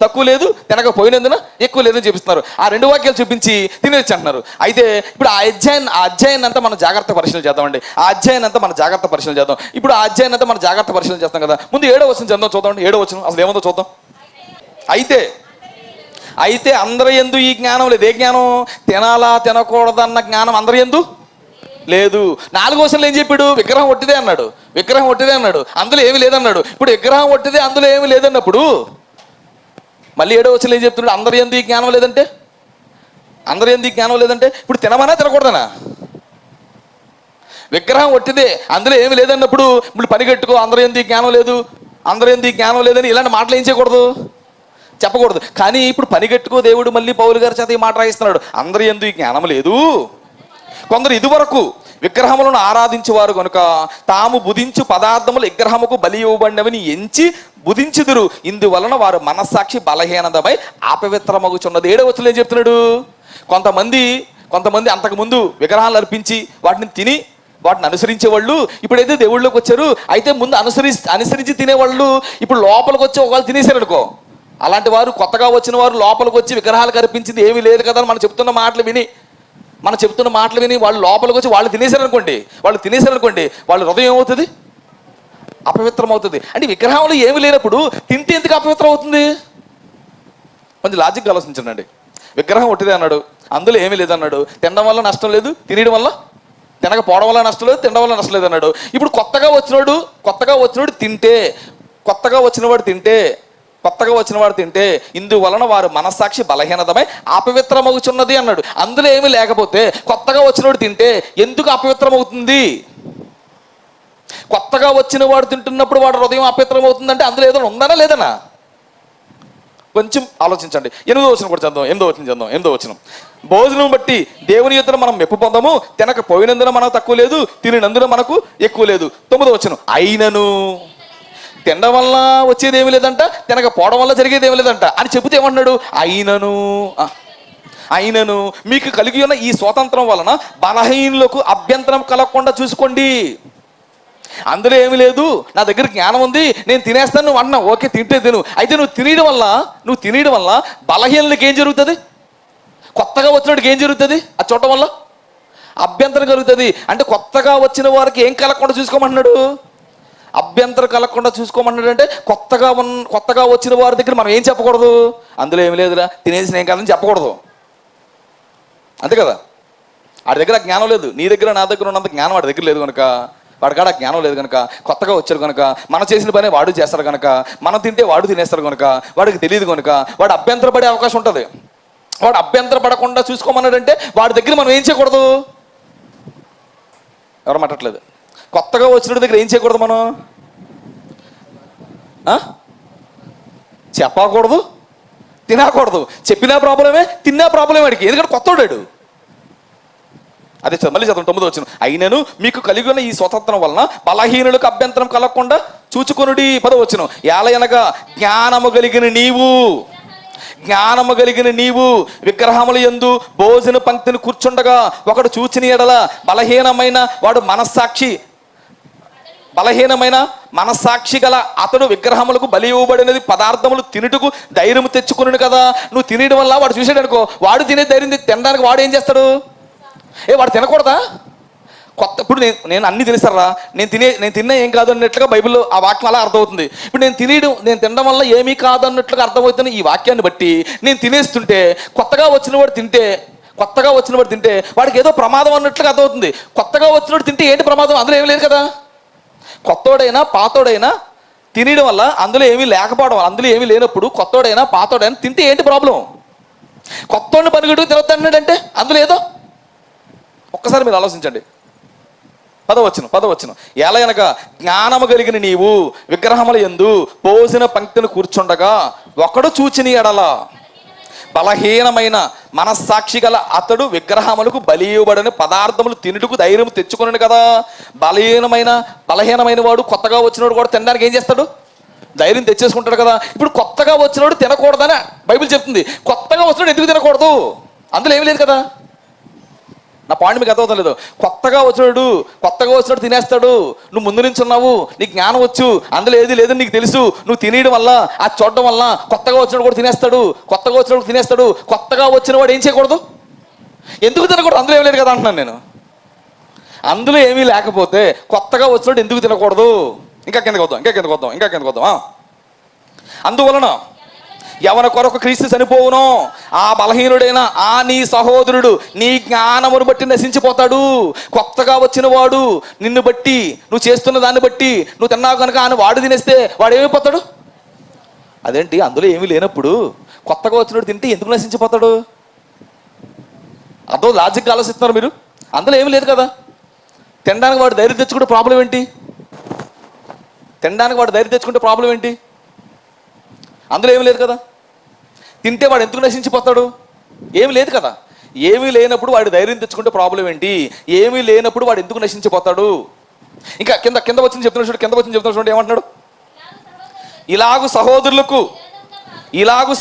తక్కువ లేదు, తినకపోయినందున ఎక్కువ లేదని చూపిస్తున్నారు. ఆ రెండు వాక్యాలు చూపించి తినేసి అంటున్నారు. అయితే ఇప్పుడు ఆ అధ్యాయాన్ని అంతా మనం జాగ్రత్త పరిశీలన చేద్దామండి. ఇప్పుడు ఆ అధ్యాయాన్ని అంతా మనం జాగ్రత్త పరిశీలన చేస్తాం కదా. ముందు 7వ వచనం చదువుదాం, చూద్దామండి. 7వ వచనం అసలు ఏముందో చూద్దాం. అయితే అందరి యందు ఈ జ్ఞానం లేదు. ఏ జ్ఞానం? తినాలా తినకూడదన్న జ్ఞానం అందరి యందు లేదు. 4వ వచనంలో ఏం చెప్పాడు? విగ్రహం ఒట్టిదే అన్నాడు, అందులో ఏమీ లేదన్నాడు. ఇప్పుడు విగ్రహం ఒట్టిదే, అందులో ఏమీ లేదన్నప్పుడు మళ్ళీ 7వ వచనంలో ఏం చెప్తున్నాడు? అందరి యందు ఈ జ్ఞానం లేదంటే ఇప్పుడు తినమనా తినకూడదనా? విగ్రహం ఒట్టిదే, అందులో ఏమి లేదన్నప్పుడు ఇప్పుడు పని కట్టుకో, అందరి యందు ఈ జ్ఞానం లేదని ఇలాంటి మాటలు ఏం చేయకూడదు? చెప్పకూడదు. కానీ ఇప్పుడు పని కట్టుకో దేవుడు మళ్ళీ పౌలు గారి చేత ఈ మాట రాయిస్తున్నాడు, అందరి యందు ఈ జ్ఞానం లేదు. కొందరు ఇదివరకు విగ్రహములను ఆరాధించేవారు కనుక తాము బుధించు పదార్థములు విగ్రహముకు బలి ఇవ్వబడినవని ఎంచి బుధించుదురు, ఇందువలన వారు మనస్సాక్షి బలహీనతపై అపవిత్రమగుచున్నది. 7వ వచనంలో ఏం చెప్తున్నాడు? కొంతమంది అంతకుముందు విగ్రహాలు అర్పించి వాటిని తిని వాటిని అనుసరించే వాళ్ళు ఇప్పుడైతే దేవుళ్ళలోకి వచ్చారు. అయితే ముందు అనుసరించి తినేవాళ్ళు ఇప్పుడు లోపలికి వచ్చి ఒకవేళ తినేశారు అనుకో, అలాంటి వారు కొత్తగా వచ్చిన వారు లోపలికి వచ్చి విగ్రహాలకు అర్పించింది ఏమీ లేదు కదా అని మనం చెప్తున్న మాటలు విని వాళ్ళు లోపలికి వచ్చి వాళ్ళు తినేశారు అనుకోండి, వాళ్ళ హృదయం ఏమవుతుంది? అపవిత్రం అవుతుంది. అంటే విగ్రహంలో ఏమి లేనప్పుడు తింటే ఎందుకు అపవిత్రం అవుతుంది? కొంచెం లాజిక్ ఆలోచించండి. విగ్రహం ఒట్టిదే అన్నాడు, అందులో ఏమీ లేదన్నాడు, తినడం వల్ల నష్టం లేదు, తినకపోవడం వల్ల నష్టం లేదు, తినడం వల్ల నష్టం లేదు అన్నాడు. ఇప్పుడు కొత్తగా వచ్చినవాడు తింటే ఇందువలన వారు మనస్సాక్షి బలహీనతమై అపవిత్రమవుతున్నది అన్నాడు. అందులో ఏమీ లేకపోతే కొత్తగా వచ్చినవాడు తింటే ఎందుకు అపవిత్రమవుతుంది? కొత్తగా వచ్చిన వాడు తింటున్నప్పుడు వాడు హృదయం అపవిత్రం అవుతుందంటే అందులో ఏదైనా ఉందనా లేదనా? కొంచెం ఆలోచించండి. 8వ వచనం కూడా చదువు. 8వ వచనం, భోజనం బట్టి దేవుని యొద్ద మనం మెప్పు పొందము, తినకపోయినందున మనకు తక్కువ లేదు, తినినందున మనకు ఎక్కువ లేదు. 9వ వచనం, అయినను తినడం వల్ల వచ్చేది ఏమి లేదంట, తినకపోవడం వల్ల జరిగేది ఏమి లేదంట అని చెబితే ఏమన్నాడు? అయినను మీకు కలిగి ఉన్న ఈ స్వాతంత్రం వలన బలహీనులకు అభ్యంతరం కలగకుండా చూసుకోండి. అందులో ఏమి లేదు, నా దగ్గర జ్ఞానం ఉంది, నేను తినేస్తాను, నువ్వు అన్నావు, ఓకే తింటే తిను. అయితే నువ్వు తినేయడం వల్ల బలహీనులకు ఏం జరుగుతుంది? కొత్తగా వచ్చినోడికి ఏం జరుగుతుంది? అది చూడటం వల్ల అభ్యంతరం కలుగుతుంది. అంటే కొత్తగా వచ్చిన వారికి ఏం కలగకుండా చూసుకోమంటున్నాడు? అభ్యంతరం కలగకుండా చూసుకోమంటున్నాడు. అంటే కొత్తగా వచ్చిన వారి దగ్గర మనం ఏం చెప్పకూడదు? అందులో ఏమి లేదురా, తినేసిన ఏం కాదని చెప్పకూడదు. అంతే కదా? వాడి దగ్గర జ్ఞానం లేదు, నీ దగ్గర నా దగ్గర ఉన్నంత జ్ఞానం వాడి దగ్గర లేదు కనుక వాడికాడ జ్ఞానం లేదు కనుక, కొత్తగా వచ్చాడు కనుక, మనం చేసిన పని వాడు చేస్తాడు కనుక, మనం తింటే వాడు తినేస్తాడు కనుక, వాడికి తెలియదు కనుక వాడు అభ్యంతర పడే అవకాశం ఉంటుంది. వాడు అభ్యంతర పడకుండా చూసుకోమన్నాడంటే వాడి దగ్గర మనం ఏం చేయకూడదు? ఎవరు మాట్లాడలేదు. కొత్తగా వచ్చిన దగ్గర ఏం చేయకూడదు? మనం చెప్పకూడదు, తినకూడదు. చెప్పినా ప్రాబ్లమే, తిన్నా ప్రాబ్లమే వాడికి, ఎందుకంటే కొత్తవాడాడు. అదే మళ్ళీ చదవండి 9వ వచనం. అయినను మీకు కలిగి ఉన్న ఈ స్వతంత్రం వలన బలహీనులకు అభ్యంతరం కలగకుండా చూచుకొనుడి. 10వ వచనం. ఏలయనగా జ్ఞానము కలిగిన నీవు విగ్రహముల యందు భోజన పంక్తిని కూర్చుండగా ఒకడు చూచిన ఎడల బలహీనమైన మనస్సాక్షి గల అతడు విగ్రహములకు బలి ఇవ్వబడినది పదార్థములు తినుటకు ధైర్యం తెచ్చుకున్నాడు కదా. నువ్వు తినేయడం వల్ల వాడు చూసాడు అనుకో, వాడు తినే ధైర్యం తినడానికి వాడు ఏం చేస్తాడు? వాడు తినకూడదా? ఇప్పుడు నేను అన్ని తినేస్తారా, నేను తిన్నా ఏం కాదు అన్నట్లుగా బైబిల్లో ఆ వాక్యం అలా అర్థమవుతుంది. ఇప్పుడు నేను తినడం వల్ల ఏమీ కాదు అన్నట్లుగా అర్థమవుతుంది. ఈ వాక్యాన్ని బట్టి నేను తినేస్తుంటే కొత్తగా వచ్చినవాడు తింటే వాడికి ఏదో ప్రమాదం అన్నట్లుగా అర్థమవుతుంది. కొత్తగా వచ్చినవాడు తింటే ఏంటి ప్రమాదం? అందులో ఏమీ లేదు కదా. కొత్తోడైనా పాతోడైనా తినడం వల్ల అందులో ఏమీ లేకపోవడం, అందులో ఏమీ లేనప్పుడు కొత్తోడైనా పాతోడైనా తింటే ఏంటి ప్రాబ్లం? కొత్తోడిని పనిగట్టుకు తినొద్దు అన్నాడంటే అందులో ఏదో. ఒక్కసారి మీరు ఆలోచించండి. 10వ వచనం. ఎలయనగా జ్ఞానము కలిగిన నీవు విగ్రహముల యందు భోజన పంక్తిని కూర్చుండగా ఒకడు చూచిన ఎడల బలహీనమైన మనస్సాక్షి గల అతడు విగ్రహములకు బలి ఇవ్వబడని పదార్థములు తినుటకు ధైర్యం తెచ్చుకున్నాడు కదా. బలహీనమైన వాడు కొత్తగా వచ్చినవాడు కూడా తినడానికి ఏం చేస్తాడు? ధైర్యం తెచ్చేసుకుంటాడు కదా. ఇప్పుడు కొత్తగా వచ్చినవాడు తినకూడదని బైబిల్ చెప్తుంది. కొత్తగా వచ్చినవాడు ఎందుకు తినకూడదు? అందులో ఏమీ లేదు కదా. నా పాయింట్ మీకు అర్థమవుతుంది లేదు. కొత్తగా వచ్చినాడు తినేస్తాడు. నువ్వు ముందు నుంచి ఉన్నావు, నీకు జ్ఞానం వచ్చు, అందులో ఏది లేదని నీకు తెలుసు. నువ్వు తినేయడం వల్ల, అది చూడడం వల్ల కొత్తగా వచ్చినాడు కూడా తినేస్తాడు. కొత్తగా వచ్చిన వాడు ఏం చేయకూడదు? ఎందుకు తినకూడదు? అందులో ఏమీ లేదు కదా అంటున్నాను నేను. అందులో ఏమీ లేకపోతే కొత్తగా వచ్చినాడు ఎందుకు తినకూడదు? ఇంకా కిందకి వద్దాం. అందువలన ఎవరి కొరకు క్రీస్తు చనిపోవునో ఆ బలహీనుడైన నీ సహోదరుడు నీ జ్ఞానమును బట్టి నశించిపోతాడు. కొత్తగా వచ్చిన వాడు నిన్ను బట్టి, నువ్వు చేస్తున్న దాన్ని బట్టి, నువ్వు తిన్నావు కనుక అని వాడు తినేస్తే వాడు ఏమైపోతాడు? అదేంటి? అందులో ఏమీ లేనప్పుడు కొత్తగా వచ్చినవాడు తింటే ఎందుకు నశించిపోతాడు? అదో లాజిక్ ఆలోచిస్తున్నారు మీరు. అందులో ఏమీ లేదు కదా. తినడానికి వాడు ధైర్యం తెచ్చుకుంటే ప్రాబ్లం ఏంటి? అందులో ఏమీ లేదు కదా. తింటే వాడు ఎందుకు నశించిపోతాడు? ఏమీ లేదు కదా. ఏమీ లేనప్పుడు వాడు ధైర్యం తెచ్చుకుంటే ప్రాబ్లం ఏంటి? ఏమీ లేనప్పుడు వాడు ఎందుకు నశించిపోతాడు? ఇంకా కింద వచ్చి చెప్తున్నాడు చూడండి ఏమంటున్నాడు? ఇలాగు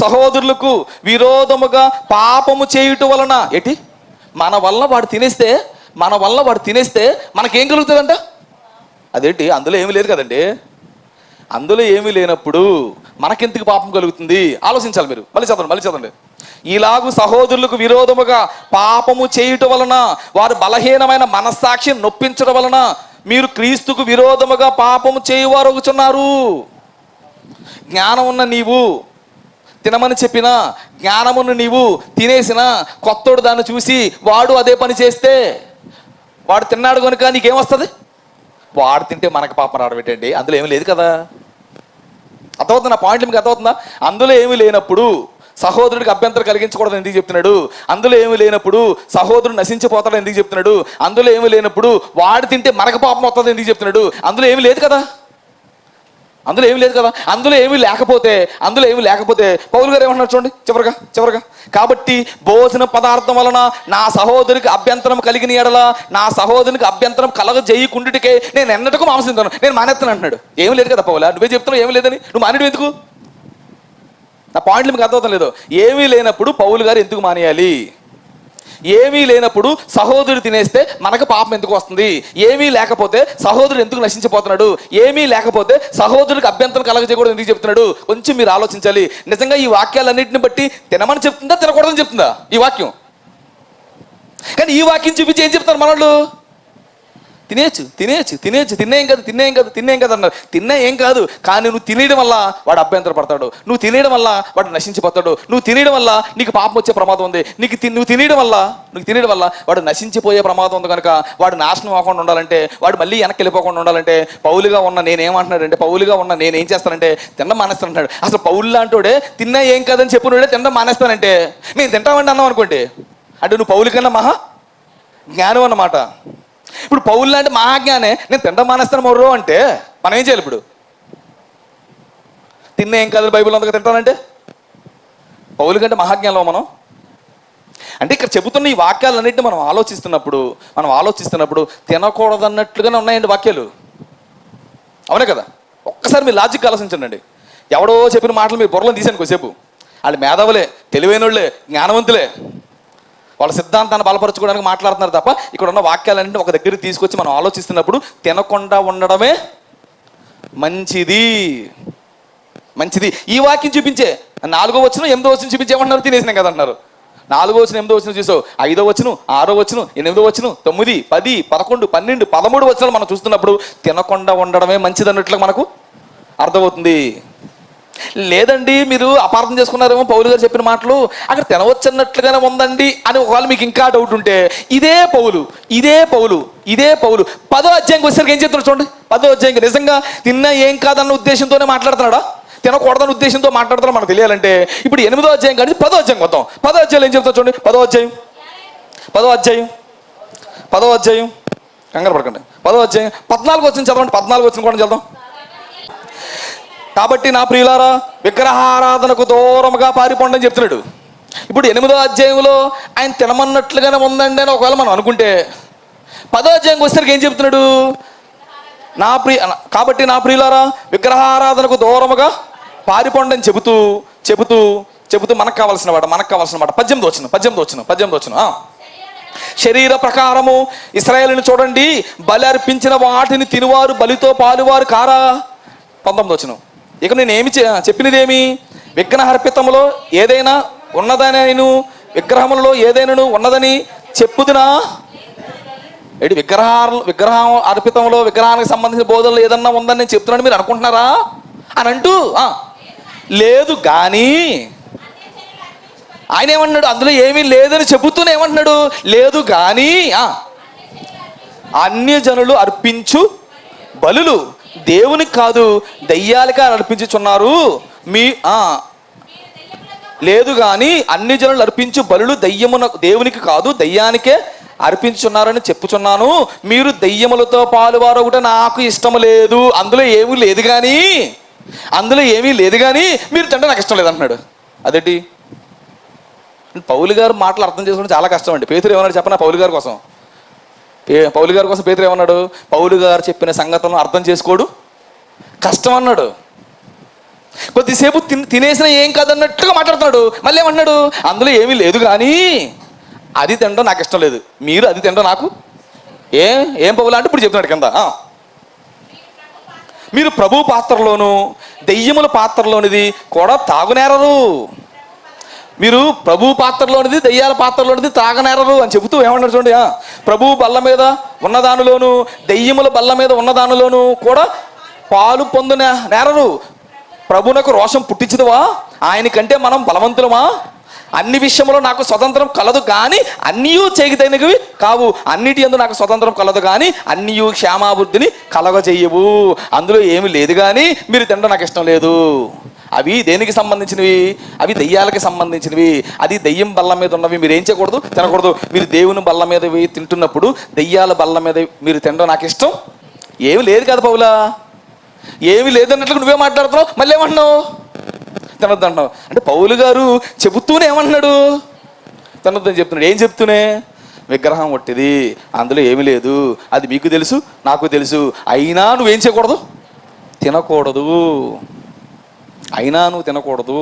సహోదరులకు విరోధముగా పాపము చేయుట వలన ఏంటి? మన వల్ల వాడు తినేస్తే మనకేం కలుగుతుందంట? అదేంటి? అందులో ఏమీ లేదు కదండి. అందులో ఏమీ లేనప్పుడు మనకెందుకు పాపం కలుగుతుంది? ఆలోచించాలి మీరు. మళ్ళీ చదవండి. ఇలాగు సహోదరులకు విరోధముగా పాపము చేయుట వలన వారు బలహీనమైన మనస్సాక్షిని నొప్పించడం వలన మీరు క్రీస్తుకు విరోధముగా పాపము చేయువారు అవుతున్నారు. జ్ఞానం ఉన్న నీవు తినమని చెప్పినా, జ్ఞానమున్న నీవు తినేసినా, కొత్తోడు దాన్ని చూసి వాడు అదే పని చేస్తే, వాడు తిన్నాడు కనుక నీకేమొస్తుంది? వాడు తింటే మనకు పాపం రావడం అందులో ఏమీ లేదు కదా. అర్థమవుతుంది నా పాయింట్లు మీకు? అర్థమవుతుందా? అందులో ఏమీ లేనప్పుడు సహోదరుడికి అభ్యంతరం కలిగించకూడదు ఎందుకు చెప్తున్నాడు? అందులో ఏమీ లేనప్పుడు సహోదరుడు నశించిపోతాడు ఎందుకు చెప్తున్నాడు? అందులో ఏమీ లేనప్పుడు వాడు తింటే మనకు పాపం వస్తుంది ఎందుకు చెప్తున్నాడు? అందులో ఏమీ లేదు కదా. అందులో ఏమీ లేకపోతే పౌలు గారు ఏమన్నారు చూడండి చివరగా. కాబట్టి భోజన పదార్థం వలన నా సహోదరికి అభ్యంతరం కలిగిన ఎడల నా సహోదరికి అభ్యంతరం కలగజేయకుండుటికే నేను ఎన్నటకు మాంసం తింటాను, నేను మానేస్తాను అంటున్నాడు. ఏమీ లేదు కదా పౌలా, నువ్వే చెప్తున్నావు ఏమీ లేదని. నువ్వు మానేడు ఎందుకు? నా పాయింట్లు మీకు అర్థమవుతాం లేదు. ఏమీ లేనప్పుడు పౌలు గారు ఎందుకు మానేయాలి? ఏమీ లేనప్పుడు సహోదరుడు తినేస్తే మనకు పాపం ఎందుకు వస్తుంది? ఏమీ లేకపోతే సహోదరుడు ఎందుకు నశించిపోతున్నాడు? ఏమీ లేకపోతే సహోదరుడికి అభ్యంతరం కలగజేయకూడదు ఎందుకు చెప్తున్నాడు? కొంచెం మీరు ఆలోచించాలి. నిజంగా ఈ వాక్యాలన్నింటిని బట్టి తినమని చెప్తుందా, తినకూడదని చెప్తుందా? ఈ వాక్యం. కానీ ఈ వాక్యం చూపించి ఏం చెప్తారు మనోళ్ళు? తిన్నేం కాదు అన్నారు. తిన్నా ఏం కాదు, కానీ నువ్వు తినేయడం వల్ల వాడు అభ్యంతర పడతాడు, నువ్వు తినేయడం వల్ల వాడు నశించిపోతాడు, నువ్వు తినేయడం వల్ల నీకు పాపం వచ్చే ప్రమాదం ఉంది, నువ్వు తినేయడం వల్ల వాడు నశించిపోయే ప్రమాదం ఉంది. కనుక వాడు నాశనం అవ్వకుండా ఉండాలంటే, వాడు మళ్ళీ వెనక్కి వెళ్ళిపోకుండా ఉండాలంటే పౌలుగా ఉన్న నేనేం చేస్తానంటే తినడం మానేస్తానంటాడు. అసలు పౌలు లాంటోడే తిన్నా ఏం కాదని చెప్పినోడే తినడం మానేస్తానంటే నేను తింటామండి అన్నాం అనుకోండి, అంటే నువ్వు పౌలు కన్నా మహా జ్ఞానం అన్నమాట. ఇప్పుడు పౌలు లాంటి మహాజ్ఞానే నేను తినడం మానేస్తాను మొర్రో అంటే మనం ఏం చేయాలి? ఇప్పుడు తిన్నా ఏం కాదు బైబిల్ అంతగా తింటానంటే పౌలు కంటే మహాజ్ఞానం మనం. అంటే ఇక్కడ చెబుతున్న ఈ వాక్యాలన్నింటినీ మనం ఆలోచిస్తున్నప్పుడు తినకూడదన్నట్లుగానే ఉన్నాయండి వాక్యాలు. అవునే కదా? ఒక్కసారి మీరు లాజిక్ ఆలోచించండి. ఎవడో చెప్పిన మాటలు మీరు బుర్రలో తీసాను కొద్దిసేపు. వాళ్ళు మేధావులే, తెలివైనోళ్ళే, జ్ఞానవంతులే, వాళ్ళ సిద్ధాంతాన్ని బలపరచుకోవడానికి మాట్లాడుతున్నారు తప్ప ఇక్కడ ఉన్న వాక్యాలన్నింటినీ ఒక దగ్గరికి తీసుకొచ్చి మనం ఆలోచిస్తున్నప్పుడు తినకుండా ఉండడమే మంచిది. ఈ వాక్యం చూపించే 4వ వచనం 8వ వచనం చూపించేమన్నారు? తినేసినాం కదా అంటున్నారు. 4వ వచనం 8వ వచనం చూసావు, 5వ వచనం 6వ వచనం 8వ వచనం 9, 10, 11, 12, 13 వచనాలు మనం చూస్తున్నప్పుడు తినకుండా ఉండడమే మంచిది అన్నట్లు మనకు అర్థమవుతుంది. లేదండి మీరు అపార్థం చేసుకున్నారేమో, పౌలు గారు చెప్పిన మాటలు అక్కడ తినవచ్చు అన్నట్లుగానే ఉందండి అని ఒకవేళ మీకు ఇంకా డౌట్ ఉంటే ఇదే పౌలు 10వ అధ్యాయంకి వచ్చేసరికి ఏం చెప్తున్నాడు చూడండి. 10వ అధ్యాయంకి నిజంగా తిన్నా ఏం కాదన్న ఉద్దేశంతోనే మాట్లాడుతున్నాడా, తినకూడదన్న ఉద్దేశంతో మాట్లాడుతున్నా మనకు తెలియాలంటే ఇప్పుడు 8వ అధ్యాయం కానీ 10వ అధ్యాయం వద్దాం. 10వ అధ్యాయులు ఏం చెప్తారు చూడండి. 10వ అధ్యాయం కంగారు పడకండి. 10వ అధ్యాయం 14 వచ్చిన చదవండి. 14 వచ్చిన కూడా చదవం. కాబట్టి నా ప్రియులారా విగ్రహారాధనకు దూరముగా పారిపోండి అని చెప్తున్నాడు. ఇప్పుడు 8వ అధ్యాయంలో ఆయన తినమన్నట్లుగానే ఉందండి అని ఒకవేళ మనం అనుకుంటే 10వ అధ్యాయంకి వచ్చేసరికి ఏం చెప్తున్నాడు? కాబట్టి నా ప్రియులారా విగ్రహారాధనకు దూరముగా పారిపోండి అని చెబుతూ మనకు కావాల్సిన మాట 18వ వచనం. శరీర ప్రకారము ఇశ్రాయేలుని చూడండి, బలి అర్పించిన వాటిని తినువారు బలితో పాలువారు కారా. 19వ వచనం. ఇక నేను చెప్పినదేమి? విగ్రహార్పితములో ఏదైనా ఉన్నదని, విగ్రహములలో ఏదైనా ఉన్నదని చెప్పుదునా? విగ్రహం అర్పితంలో విగ్రహానికి సంబంధించిన బోధనలు ఏదన్నా ఉందని నేను చెప్తున్నాను మీరు అనుకుంటున్నారా అని అంటూ లేదు కానీ ఆయన ఏమన్నాడు? అందులో ఏమీ లేదని చెబుతూనే ఏమంటున్నాడు? లేదు కానీ అన్యజనులు అర్పించు బలులు దేవునికి కాదు దయ్యాలకే అర్పించుచున్నారు. లేదు కానీ అన్ని జనులు అర్పించు బలులు దేవునికి కాదు దయ్యానికే అర్పించున్నారని చెప్పుచున్నాను. మీరు దయ్యములతో పాలువారు ఒకటి నాకు ఇష్టం లేదు. అందులో ఏమీ లేదు కానీ మీరు తింటే నాకు ఇష్టం లేదు అంటున్నాడు. అదేంటి? పౌలు గారు మాటలు అర్థం చేసుకోవడం చాలా కష్టం అండి. పేతురు ఏమన్నాడు చెప్పనా? పౌలు గారి కోసం పేతురు ఏమన్నాడు? పౌలు గారు చెప్పిన సంగతులను అర్థం చేసుకోడు కష్టం అన్నాడు. కొద్దిసేపు తినేసిన ఏం కాదన్నట్టుగా మాట్లాడుతున్నాడు. మళ్ళీ ఏమన్నాడు? అందులో ఏమీ లేదు కానీ అది తినడం నాకు ఇష్టం లేదు, మీరు అది తినడం నాకు ఏం పౌలు అంటే ఇప్పుడు చెప్తున్నాడు కింద. మీరు ప్రభు పాత్రలోను దెయ్యముల పాత్రలోనిది కూడా తాగునేరరు. మీరు ప్రభు పాత్రలోనిది దెయ్యాల పాత్రలోనిది తాగనేరరు అని చెబుతూ ఏమన్నాడు చూడండి. ప్రభు బల్ల మీద ఉన్నదానిలోను దెయ్యముల బల్ల మీద ఉన్నదానిలోను కూడా పాలు పొందునేరరు. ప్రభునకు రోషం పుట్టించదువా? ఆయనకంటే మనం బలవంతులమా? అన్ని విషయంలో నాకు స్వతంత్రం కలదు కానీ అన్నీయూ చేయదగినవి కావు. అన్నిటి యందు నాకు స్వతంత్రం కలదు కానీ అన్నీయూ క్షేమాభివృద్ధిని కలగజేయవు. అందులో ఏమి లేదు కానీ మీరు తినడం నాకు ఇష్టం లేదు. అవి దేనికి సంబంధించినవి? అవి దెయ్యాలకి సంబంధించినవి. అది దెయ్యం బల్ల మీద ఉన్నవి మీరు ఏం చేయకూడదు, తినకూడదు. మీరు దేవుని బల్ల మీద తింటున్నప్పుడు దెయ్యాల బల్ల మీద మీరు తినడం నాకు ఇష్టం ఏమి లేదు కదా పౌలా. ఏమి లేదన్నట్లు నువ్వే మాట్లాడుతున్నావు, మళ్ళీ ఏమంటున్నావు? తినొద్దు అంటున్నావు. అంటే పౌలు గారు చెబుతూనే ఏమంటున్నాడు? తినొద్దని చెప్తున్నాడు. ఏం చెప్తూనే? విగ్రహం ఒట్టిది, అందులో ఏమి లేదు, అది మీకు తెలుసు నాకు తెలుసు, అయినా నువ్వేం చేయకూడదు? తినకూడదు. అయినా తినకూడదు.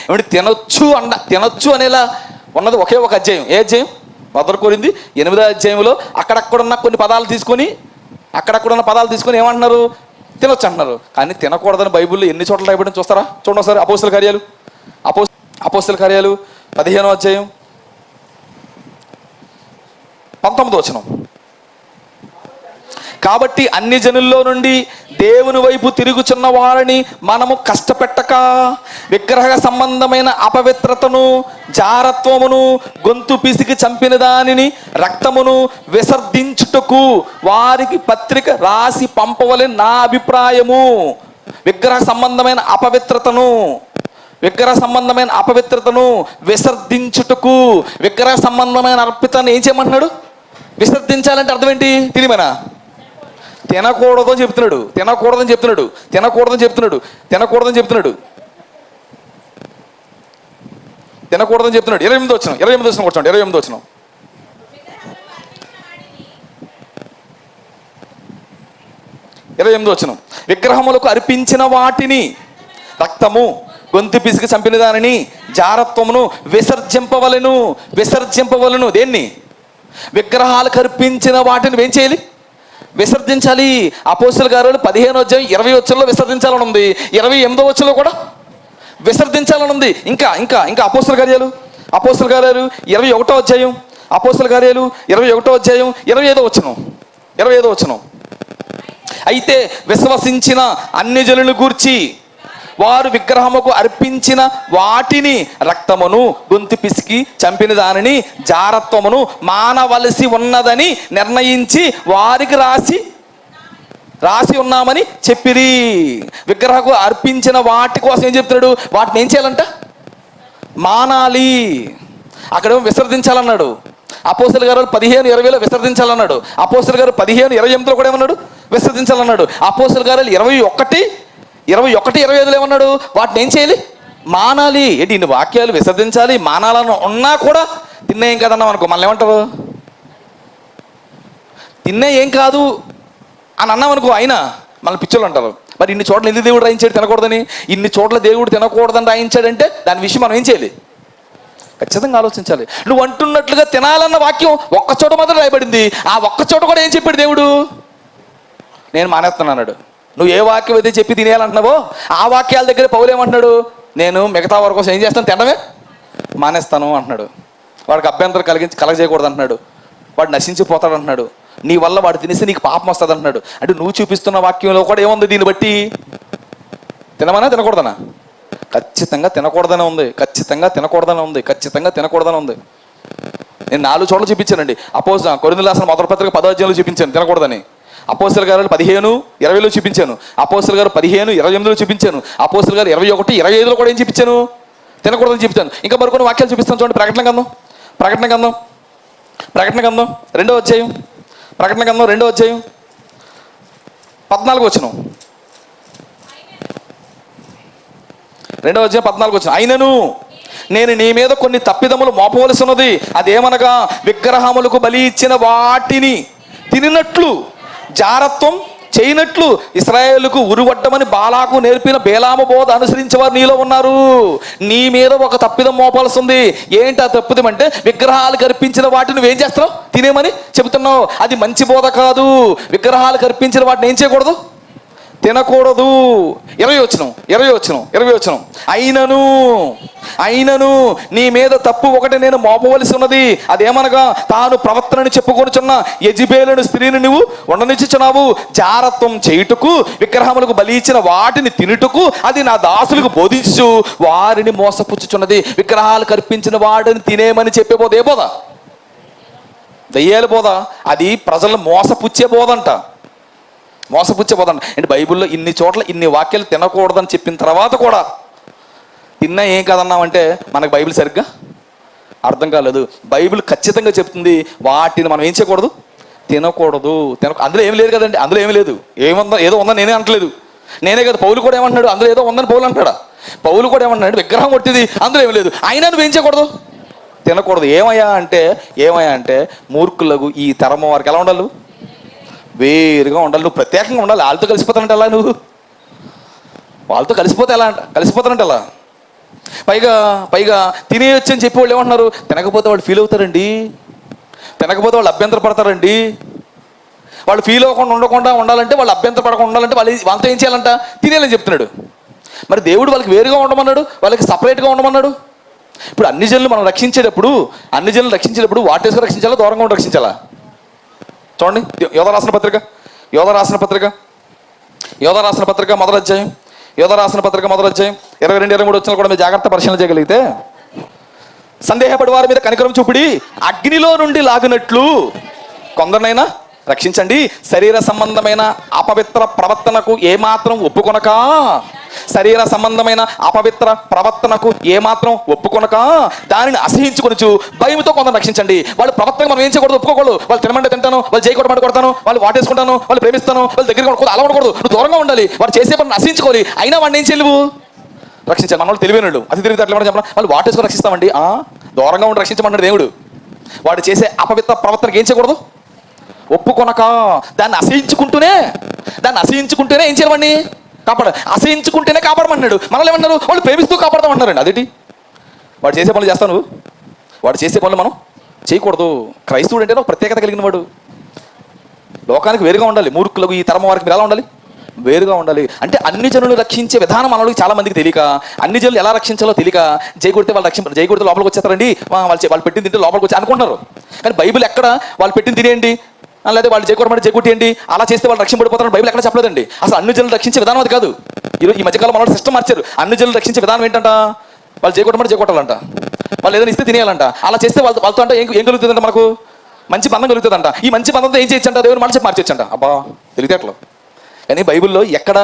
ఏమంటే తినొచ్చు అనేలా ఉన్నది ఒకే ఒక అధ్యాయం. ఏ అధ్యాయం? 1 కొరింథీ 8వ అధ్యాయంలో అక్కడక్కడున్న కొన్ని పదాలు తీసుకొని ఏమంటున్నారు? తినొచ్చు అంటున్నారు. కానీ తినకూడదని బైబిల్లో ఎన్ని చోట్ల రాయబడి చూస్తారా? చూడండి ఒకసారి. అపోస్తల కార్యాలు 15వ అధ్యాయం 19వ వచనం. కాబట్టి అన్ని జనుల్లో నుండి దేవుని వైపు తిరుగుచున్న వారిని మనము కష్టపెట్టక విగ్రహ సంబంధమైన అపవిత్రతను, జారత్వమును, గొంతు పిసికి చంపిన దానిని, రక్తమును విసర్జించుటకు వారికి పత్రిక రాసి పంపవలని నా అభిప్రాయము. విగ్రహ సంబంధమైన అపవిత్రతను విసర్జించుటకు, విగ్రహ సంబంధమైన అర్పితాన్ని ఏం చేయమంటున్నాడు? విసర్జించాలంటే అర్థం ఏంటి? తిరిమేనా? తినకూడదని చెప్తున్నాడు. 28వ వచనం కూర్చోండి. 28వ వచనం. విగ్రహములకు అర్పించిన వాటిని, రక్తము, గొంతు పిసికి చంపిన దానిని, జారత్వమును విసర్జింపవలను. దేన్ని? విగ్రహాలకు అర్పించిన వాటిని ఏం చేయాలి? విసర్జించాలి. అపోస్తలుల కార్యాలు 15:20 విసర్జించాలని ఉంది. 28వ కూడా విసర్జించాలని ఉంది. ఇంకా అపోస్తలుల కార్యాలు 21వ అధ్యాయం, 25వ వచనం. అయితే విశ్వసించిన అన్ని జనుల గూర్చి వారు విగ్రహముకు అర్పించిన వాటిని, రక్తమును, గొంతు పిసికి చంపిన దానిని, జారత్వమును మానవలసి ఉన్నదని నిర్ణయించి వారికి రాసి ఉన్నామని చెప్పిరి. విగ్రహకు అర్పించిన వాటి కోసం ఏం చెప్తున్నాడు? వాటిని ఏం చేయాలంట? మానాలి. అక్కడేమో విసర్జించాలన్నాడు. అపోస్తలుల కార్యాలు 15:20 విసర్జించాలన్నాడు. అపోస్తలుల కార్యాలు 15:28 కూడా ఏమన్నాడు? విసర్జించాలన్నాడు. అపోస్తలుల కార్యాలు 21:25 ఏమన్నాడు? వాటిని ఏం చేయాలి? మానాలి. ఏంటి ఇన్ని వాక్యాలు విసర్జించాలి, మానాలను ఉన్నా కూడా తిన్నా ఏం కాదన్నాం అనుకో, మనల్ని ఏమంటారు? తిన్నా ఏం కాదు అని అన్నాం అనుకో, అయినా మన పిచ్చోళ్ళు అంటారు. మరి ఇన్ని చోట్ల ఎందుకు దేవుడు రాయించాడు తినకూడదని? ఇన్ని చోట్ల దేవుడు తినకూడదని రాయించాడంటే దాని విషయం మనం ఏం చేయాలి? ఖచ్చితంగా ఆలోచించాలి. నువ్వు అంటున్నట్లుగా తినాలన్న వాక్యం ఒక్క చోట మాత్రం రాయబడింది. ఆ ఒక్క చోట కూడా ఏం చెప్పాడు దేవుడు? నేను మానేస్తున్నాడు. నువ్వు ఏ వాక్యం అయితే చెప్పి తినేయాలంటున్నావో ఆ వాక్యాల దగ్గర పౌలు ఏమంటున్నాడు? నేను మిగతా వారి కోసం ఏం చేస్తాను? తినడమే మానేస్తాను అంటున్నాడు. వాడికి అభ్యంతరం కలగజేయకూడదు అంటున్నాడు. వాడు నశించిపోతాడు అంటున్నాడు. నీ వల్ల వాడు తినేసి నీకు పాపం వస్తుంది అంటున్నాడు. అంటే నువ్వు చూపిస్తున్న వాక్యంలో కూడా ఏముంది? దీన్ని బట్టి తినమనా తినకూడదనా? ఖచ్చితంగా తినకూడదనే ఉంది. నేను 4 చోట్ల చూపించానండి. కొరింథీయులకు రాసిన మొదటి పత్రిక 10వ అధ్యాయంలో చూపించాను తినకూడదని. అపోస్తలుల కార్యాలు 15:20 చూపించాను. అపోస్తలుల కార్యాలు 15:28 చూపించాను. అపోస్తలుల కార్యాలు 21:25 కూడా ఏం చూపించాను? తినకూడదని చెప్తాను. ఇంకా మరికొన్ని వాక్యాలు చూపిస్తాను చూడండి. ప్రకటన గ్రంథం 2వ అధ్యాయం. 14వ వచనం. 2వ అధ్యాయం 14వ వచనం. అయినను నేను నీ మీద కొన్ని తప్పిదములు మోపవలసి ఉన్నది. అదేమనగా విగ్రహములకు బలి ఇచ్చిన వాటిని తినినట్లు, జారత్వం చేయనట్లు ఇశ్రాయేలుకు ఉరువడ్డమని బాలాకు నేర్పిన బేలాము బోధ అనుసరించేవారు నీలో ఉన్నారు. నీ మీద ఒక తప్పిదం మోపాల్సి ఉంది. ఏంటి ఆ తప్పిదం అంటే, విగ్రహాలకు అర్పించిన వాటిని నువ్వేం చేస్తున్నావు? తినేమని చెబుతున్నావు. అది మంచి బోధ కాదు. విగ్రహాలకు అర్పించిన వాటిని ఏం చేయకూడదు? తినకూడదు. 20వ వచనం. అయినను నీ మీద తప్పు ఒకటి నేను మోపవలసి ఉన్నది. అదేమనగా తాను ప్రవర్తనని చెప్పుకొనుచున్న యెజబెలు స్త్రీని నువ్వు ఉండనిచ్చుచున్నావు. జారత్వం చేయుటకు, విగ్రహములకు బలి ఇచ్చిన వాటిని తినుటకు అది నా దాసులకు బోధించు వారిని మోసపుచ్చుచున్నది. విగ్రహాలకు అర్పించిన వాటిని తినేమని చెప్పే బోధ ఏ బోధ? దయ్యాల బోధ. అది ప్రజలను మోసపుచ్చే బోధంట. అంటే బైబిల్లో ఇన్ని చోట్ల ఇన్ని వాక్యాలు తినకూడదని చెప్పిన తర్వాత కూడా తిన్నా ఏం కాదన్నామంటే మనకు బైబిల్ సరిగ్గా అర్థం కాలేదు. బైబిల్ ఖచ్చితంగా చెప్తుంది వాటిని మనం ఏం చేయకూడదు? తినకూడదు. అందులో ఏమి లేదు కదండి. అందులో ఏమి లేదు. ఏదో ఉందని నేనే అంటలేదు. నేనే కదా, పౌలు కూడా ఏమంటున్నాడు? అందులో ఏదో ఉందని పౌలు అంటాడా? పౌలు కూడా ఏమంటున్నాడు? విగ్రహం కొట్టిది, అందులో ఏమి లేదు. అయినా నువ్వేం చేయకూడదు? తినకూడదు. ఏమయ్యా అంటే మూర్ఖులకు ఈ తరం వారికి ఎలా ఉండాలి? వేరుగా ఉండాలి. నువ్వు ప్రత్యేకంగా ఉండాలి. వాళ్ళతో కలిసిపోతానంటే ఎలా? నువ్వు వాళ్ళతో కలిసిపోతానంటే ఎలా? పైగా తినేయొచ్చు అని చెప్పి వాళ్ళు ఏమంటున్నారు? తినకపోతే వాళ్ళు ఫీల్ అవుతారండి, తినకపోతే వాళ్ళు అభ్యంతర పడతారండి. వాళ్ళు ఫీల్ ఉండకుండా ఉండాలంటే, వాళ్ళు అభ్యంతర పడకుండా ఉండాలంటే వాళ్ళతో ఏం చేయాలంట? తినేయాలని చెప్తున్నాడు. మరి దేవుడు వాళ్ళకి వేరుగా ఉండమన్నాడు, వాళ్ళకి సపరేట్గా ఉండమన్నాడు. ఇప్పుడు అన్ని జనులు మనం రక్షించేటప్పుడు వాటేసుకు రక్షించాలా, దూరంగా ఉండి రక్షించాలా? చూడండి, యోధ రాసిన పత్రిక మొదటి అధ్యాయం, మొదటి అధ్యాయం 22-23 వచ్చిన కూడా మీరు జాగ్రత్త పరిశీలన చేయగలిగితే, సందేహపడి వారి మీద కనికరం చూపుడి, అగ్నిలో నుండి లాగినట్లు కొందరినైనా రక్షించండి. శరీర సంబంధమైన అపవిత్ర ప్రవర్తనకు ఏమాత్రం ఒప్పుకొనక, దానిని అసహించుకొనుచు భయముతో కొందరు రక్షించండి. వాళ్ళు ప్రవర్తన మనం ఏం చేయకూడదు, ఒప్పుకోకూడదు. వాళ్ళు తినమంటే తింటాను, వాళ్ళు చేయకూడదు కొడతాను, వాళ్ళు వాటేసుకుంటాను, వాళ్ళు ప్రేమిస్తాను, వాళ్ళు దగ్గర అలవడకూడదు, నువ్వు దూరంగా ఉండాలి. వాడు చేసే పని అసహించుకోవాలి, అయినా వాడిని ఏం చేయలేవు, రక్షించాలి. మన వాళ్ళు తెలివైనడు అతి తిరిగి అట్లా చెప్పడం, వాళ్ళు వాటేసుకొని రక్షిస్తామండి. దూరంగా ఉండి రక్షించమన్నాడు దేవుడు. వాడు చేసే అపవిత్ర ప్రవర్తనకి ఏం చేయకూడదు, ఒప్పుకొనక, దాన్ని అసహించుకుంటూనే ఏం చేయాలండి, అసహించుకుంటేనే కాపాడమన్నాడు. మనల్ని ఏమన్నారు, వాళ్ళు ప్రేమిస్తూ కాపాడతామన్నారండి. అదేంటి, వాడు చేసే పనులు చేస్తాను, వాడు చేసే పనులు మనం చేయకూడదు. క్రైస్తవుడు అంటే ఒక ప్రత్యేకత కలిగిన వాడు, లోకానికి వేరుగా ఉండాలి. మూర్ఖులకు, ఈ తరం వారికి మీరు ఎలా ఉండాలి, వేరుగా ఉండాలి. అంటే అన్ని జనులు రక్షించే విధానం మనకి చాలా మందికి తెలియక, అన్ని జనులు ఎలా రక్షించాలో తెలియక, జై కొడితే లోపలికి వచ్చేస్తారండి, వాళ్ళు పెట్టింది తింటే లోపలికి వచ్చి అనుకుంటున్నారు. కానీ బైబిల్ ఎక్కడ వాళ్ళు పెట్టింది తినేయండి, లేదా వాళ్ళు జయకొట్టేయండి, అలా చేస్తే వాళ్ళు రక్షింపడిపోతారని బైబిల్ ఎక్కడ చెప్పలేదండి. అసలు అన్ని జనులు రక్షించే విధానం అది కాదు. ఈ మధ్యకాలం మన సిస్టమ్ మార్చారు. అన్ని జనులు రక్షించే విధానం ఏంటంట, వాళ్ళు జయకొట్టాలంట, వాళ్ళు ఏదైనా ఇస్తే తినేయాలంట. అలా చేస్తే వాళ్ళతో అంటే ఏం కలుగుతుందంట, మనకు మంచి బంధం కలుగుతుందంట. ఈ మంచి బంధంతో ఏం చేయొచ్చంట, దేవుని మాట చెప్పి మార్చొచ్చంట. అబ్బా తెలివితేటలు. కానీ బైబిల్లో ఎక్కడ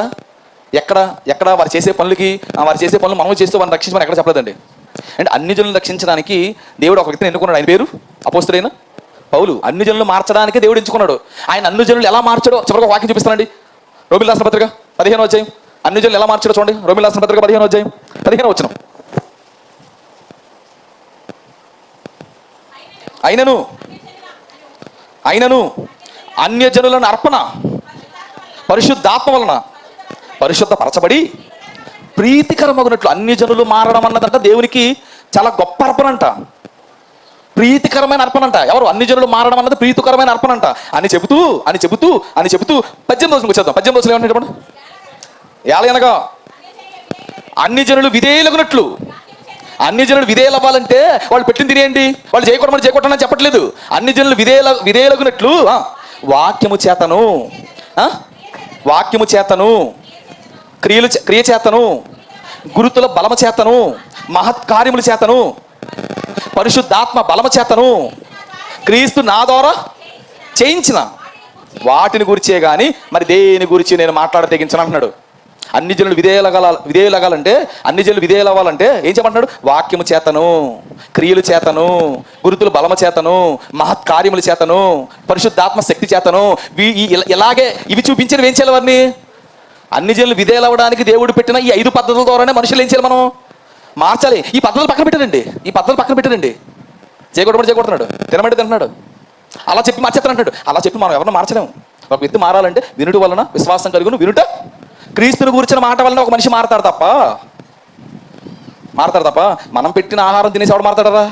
వారు చేసే పనులు మనం చేస్తూ వాళ్ళని రక్షించమని ఎక్కడ చెప్పలేదండి. అంటే అన్ని జనులను రక్షించడానికి దేవుడు ఒక వ్యక్తిని ఎన్నుకున్నాడు. ఆయన పేరు అపోస్తలుడైన పౌలు. అన్ని జనులను మార్చడానికి దేవుడు ఎంచుకున్నాడు. ఆయన అన్ని జనులు ఎలా మార్చాడో చివరికి వాక్యం చూపిస్తానండి. రోమిల రాసిన పత్రిక 15వ అధ్యాయం, అన్ని జనులు ఎలా మార్చాడో చూడండి. రోమిల రాసిన పత్రిక 15వ అధ్యాయం 15వ వచనం. అయినను అన్య జనులను అర్పణ పరిశుద్ధాత్మ వలన పరిశుద్ధపరచబడి ప్రీతికరమగునట్లు అన్ని జనులు మారడం అన్నదంట దేవునికి చాలా గొప్ప అర్పణ అంట, ప్రీతికరమైన అర్పణ అంట. ఎవరు, అన్ని జనులు మారడం అన్నది ప్రీతికరమైన అర్పణ అంట అని చెబుతూ 18 రోజులకు వచ్చేద్దాం. 18 రోజులు ఏమన్నా చెప్పండి. ఎలాగనగా అన్ని జనులు విధేయులగునట్లు, అన్ని జనులు విధేయులవ్వాలంటే వాళ్ళు పెట్టింది తినేయండి, వాళ్ళు చేయకూడమని చెప్పట్లేదు. అన్ని జనులు విధేయులగునట్లు వాక్యము చేతను, క్రియ చేతను, గురుతుల బలము చేతను, మహత్కార్యముల చేతను, పరిశుద్ధాత్మ బలము చేతను, క్రీస్తు నా ద్వారా చేయించిన వాటిని గురించే కానీ మరి దేని గురించి నేను తెగించను అంటున్నాడు. అన్ని జనులు విధేయులగాలంటే, అన్ని జనులు విధేయులవ్వాలంటే ఏం చెప్పంటున్నాడు, వాక్యము చేతను, క్రియలు చేతను, గురుతుల బలము చేతను, మహత్కార్యముల చేతను, పరిశుద్ధాత్మ శక్తి చేతను, ఇలాగే ఇవి చూపించేది ఏం చేయాలి, వారిని అన్ని జనులు విధేయులవ్వడానికి దేవుడు పెట్టిన ఈ 5 పద్ధతుల ద్వారానే మనుషులు ఏం చేయాలి, మనం మార్చాలి. ఈ పద్ధతులు పక్కన పెట్టారండి. చేయకూడతున్నాడు, తినమంటే తింటున్నాడు, అలా చెప్పి మార్చేస్తానంటాడు. అలా చెప్పి మనం ఎవరిని మార్చలేము. ఒక వ్యక్తి మారాలంటే వినుట వలన విశ్వాసం కలుగును, వినుట క్రీస్తుని గురించిన మాట వలన ఒక మనిషి మారతాడు తప్ప మనం పెట్టిన ఆహారం తినేసేవాడు మారతాడరా?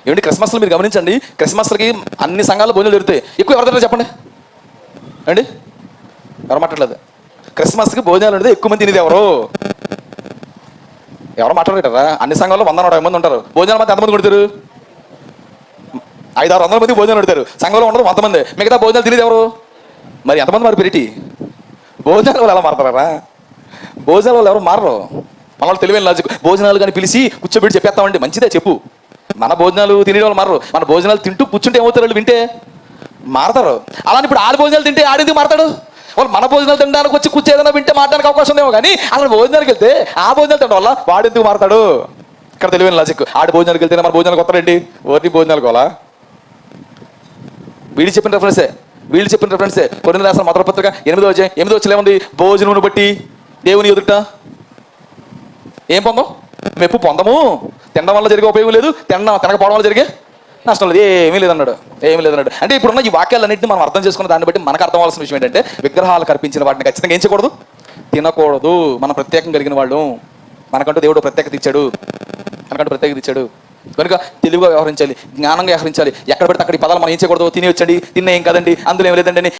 ఏమండి, క్రిస్మస్లో మీరు గమనించండి, క్రిస్మస్లకి అన్ని సంఘాల్లో భోజనాలు దొరుకుతాయి. ఎక్కువ ఎవరు తింటారు చెప్పండి, అండి ఎవరు మాట్లాడలేదు. క్రిస్మస్కి భోజనాలు అంటే ఎక్కువ మంది తినేది ఎవరు మాట్లాడతారా? అన్ని సంఘాల్లో 100-150 మంది ఉంటారు. భోజనాల మధ్య ఎంతమంది కొడతారు? 500-600 మంది భోజనాలు పెడతారు. సంఘంలో ఉండదు 100 మంది. మిగతా భోజనాలు తినేది ఎవరు? మరి ఎంతమంది మరి పెరిటి భోజనాల వాళ్ళు ఎలా మారతారా? భోజనాల వాళ్ళు ఎవరు మారరు. మన వాళ్ళు తెలివైన లాజిక్. భోజనాలు కానీ పిలిచి కూర్చోబెట్టి చెప్పేస్తామండి, మంచిదే చెప్పు. మన భోజనాలు తినే వాళ్ళు మారరు. మన భోజనాలు తింటూ కూర్చుంటే ఏమవుతారు, వాళ్ళు వింటే మారతారు. అలానే ఇప్పుడు ఆడి భోజనాలు తింటే ఆడెందుకు మారతాడు? వాళ్ళు మన భోజనాలు తినడానికి వచ్చి కూర్చోదన్నా వింటే మారడానికి అవకాశం ఉందేమో, కానీ అసలు భోజనానికి వెళ్తే ఆ భోజనాలు తినడం వల్ల వాడెందుకు మారతాడు? ఇక్కడ తెలివైన లాజిక్. ఆడి భోజనాలకు వెళ్తే మన భోజనాలకు వస్తారండి, ఓటి భోజనాలు కోలా. వీళ్ళు చెప్పిన రెఫరెన్సే కొరింథీయులకు రాసిన మొదటి పత్రిక 8వ అధ్యాయం 8వ వచనం ఏముంది? భోజనమును బట్టి దేవుని ఎదుట ఏం పొందం? మెప్పు పొందము. తినడం వల్ల జరిగే ఉపయోగం లేదు, తినకపోవడం వల్ల జరిగే నష్టం లేదు, ఏమీ లేదన్నాడు. అంటే ఇప్పుడున్న ఈ వాక్యాలన్నింటినీ మనం అర్థం చేసుకున్న దాన్ని బట్టి మనకు అర్థం అవ్వాల్సిన విషయం ఏంటంటే, విగ్రహాలు కల్పించిన వాటిని ఖచ్చితంగా ఏం చేయకూడదు, తినకూడదు. మనం ప్రత్యేకం కలిగిన వాళ్ళు, మనకంటూ దేవుడు ప్రత్యేకత ఇచ్చాడు కనుక తెలివిగా వ్యవహరించాలి, జ్ఞానంగా వ్యవహరించాలి. ఎక్కడ పెడితే అక్కడ ఈ పదాలు మనం ఏం చేయకూడదు, తినేయొచ్చండి, తిన్న ఏం కదండి, అందులో ఏం లేదండి అని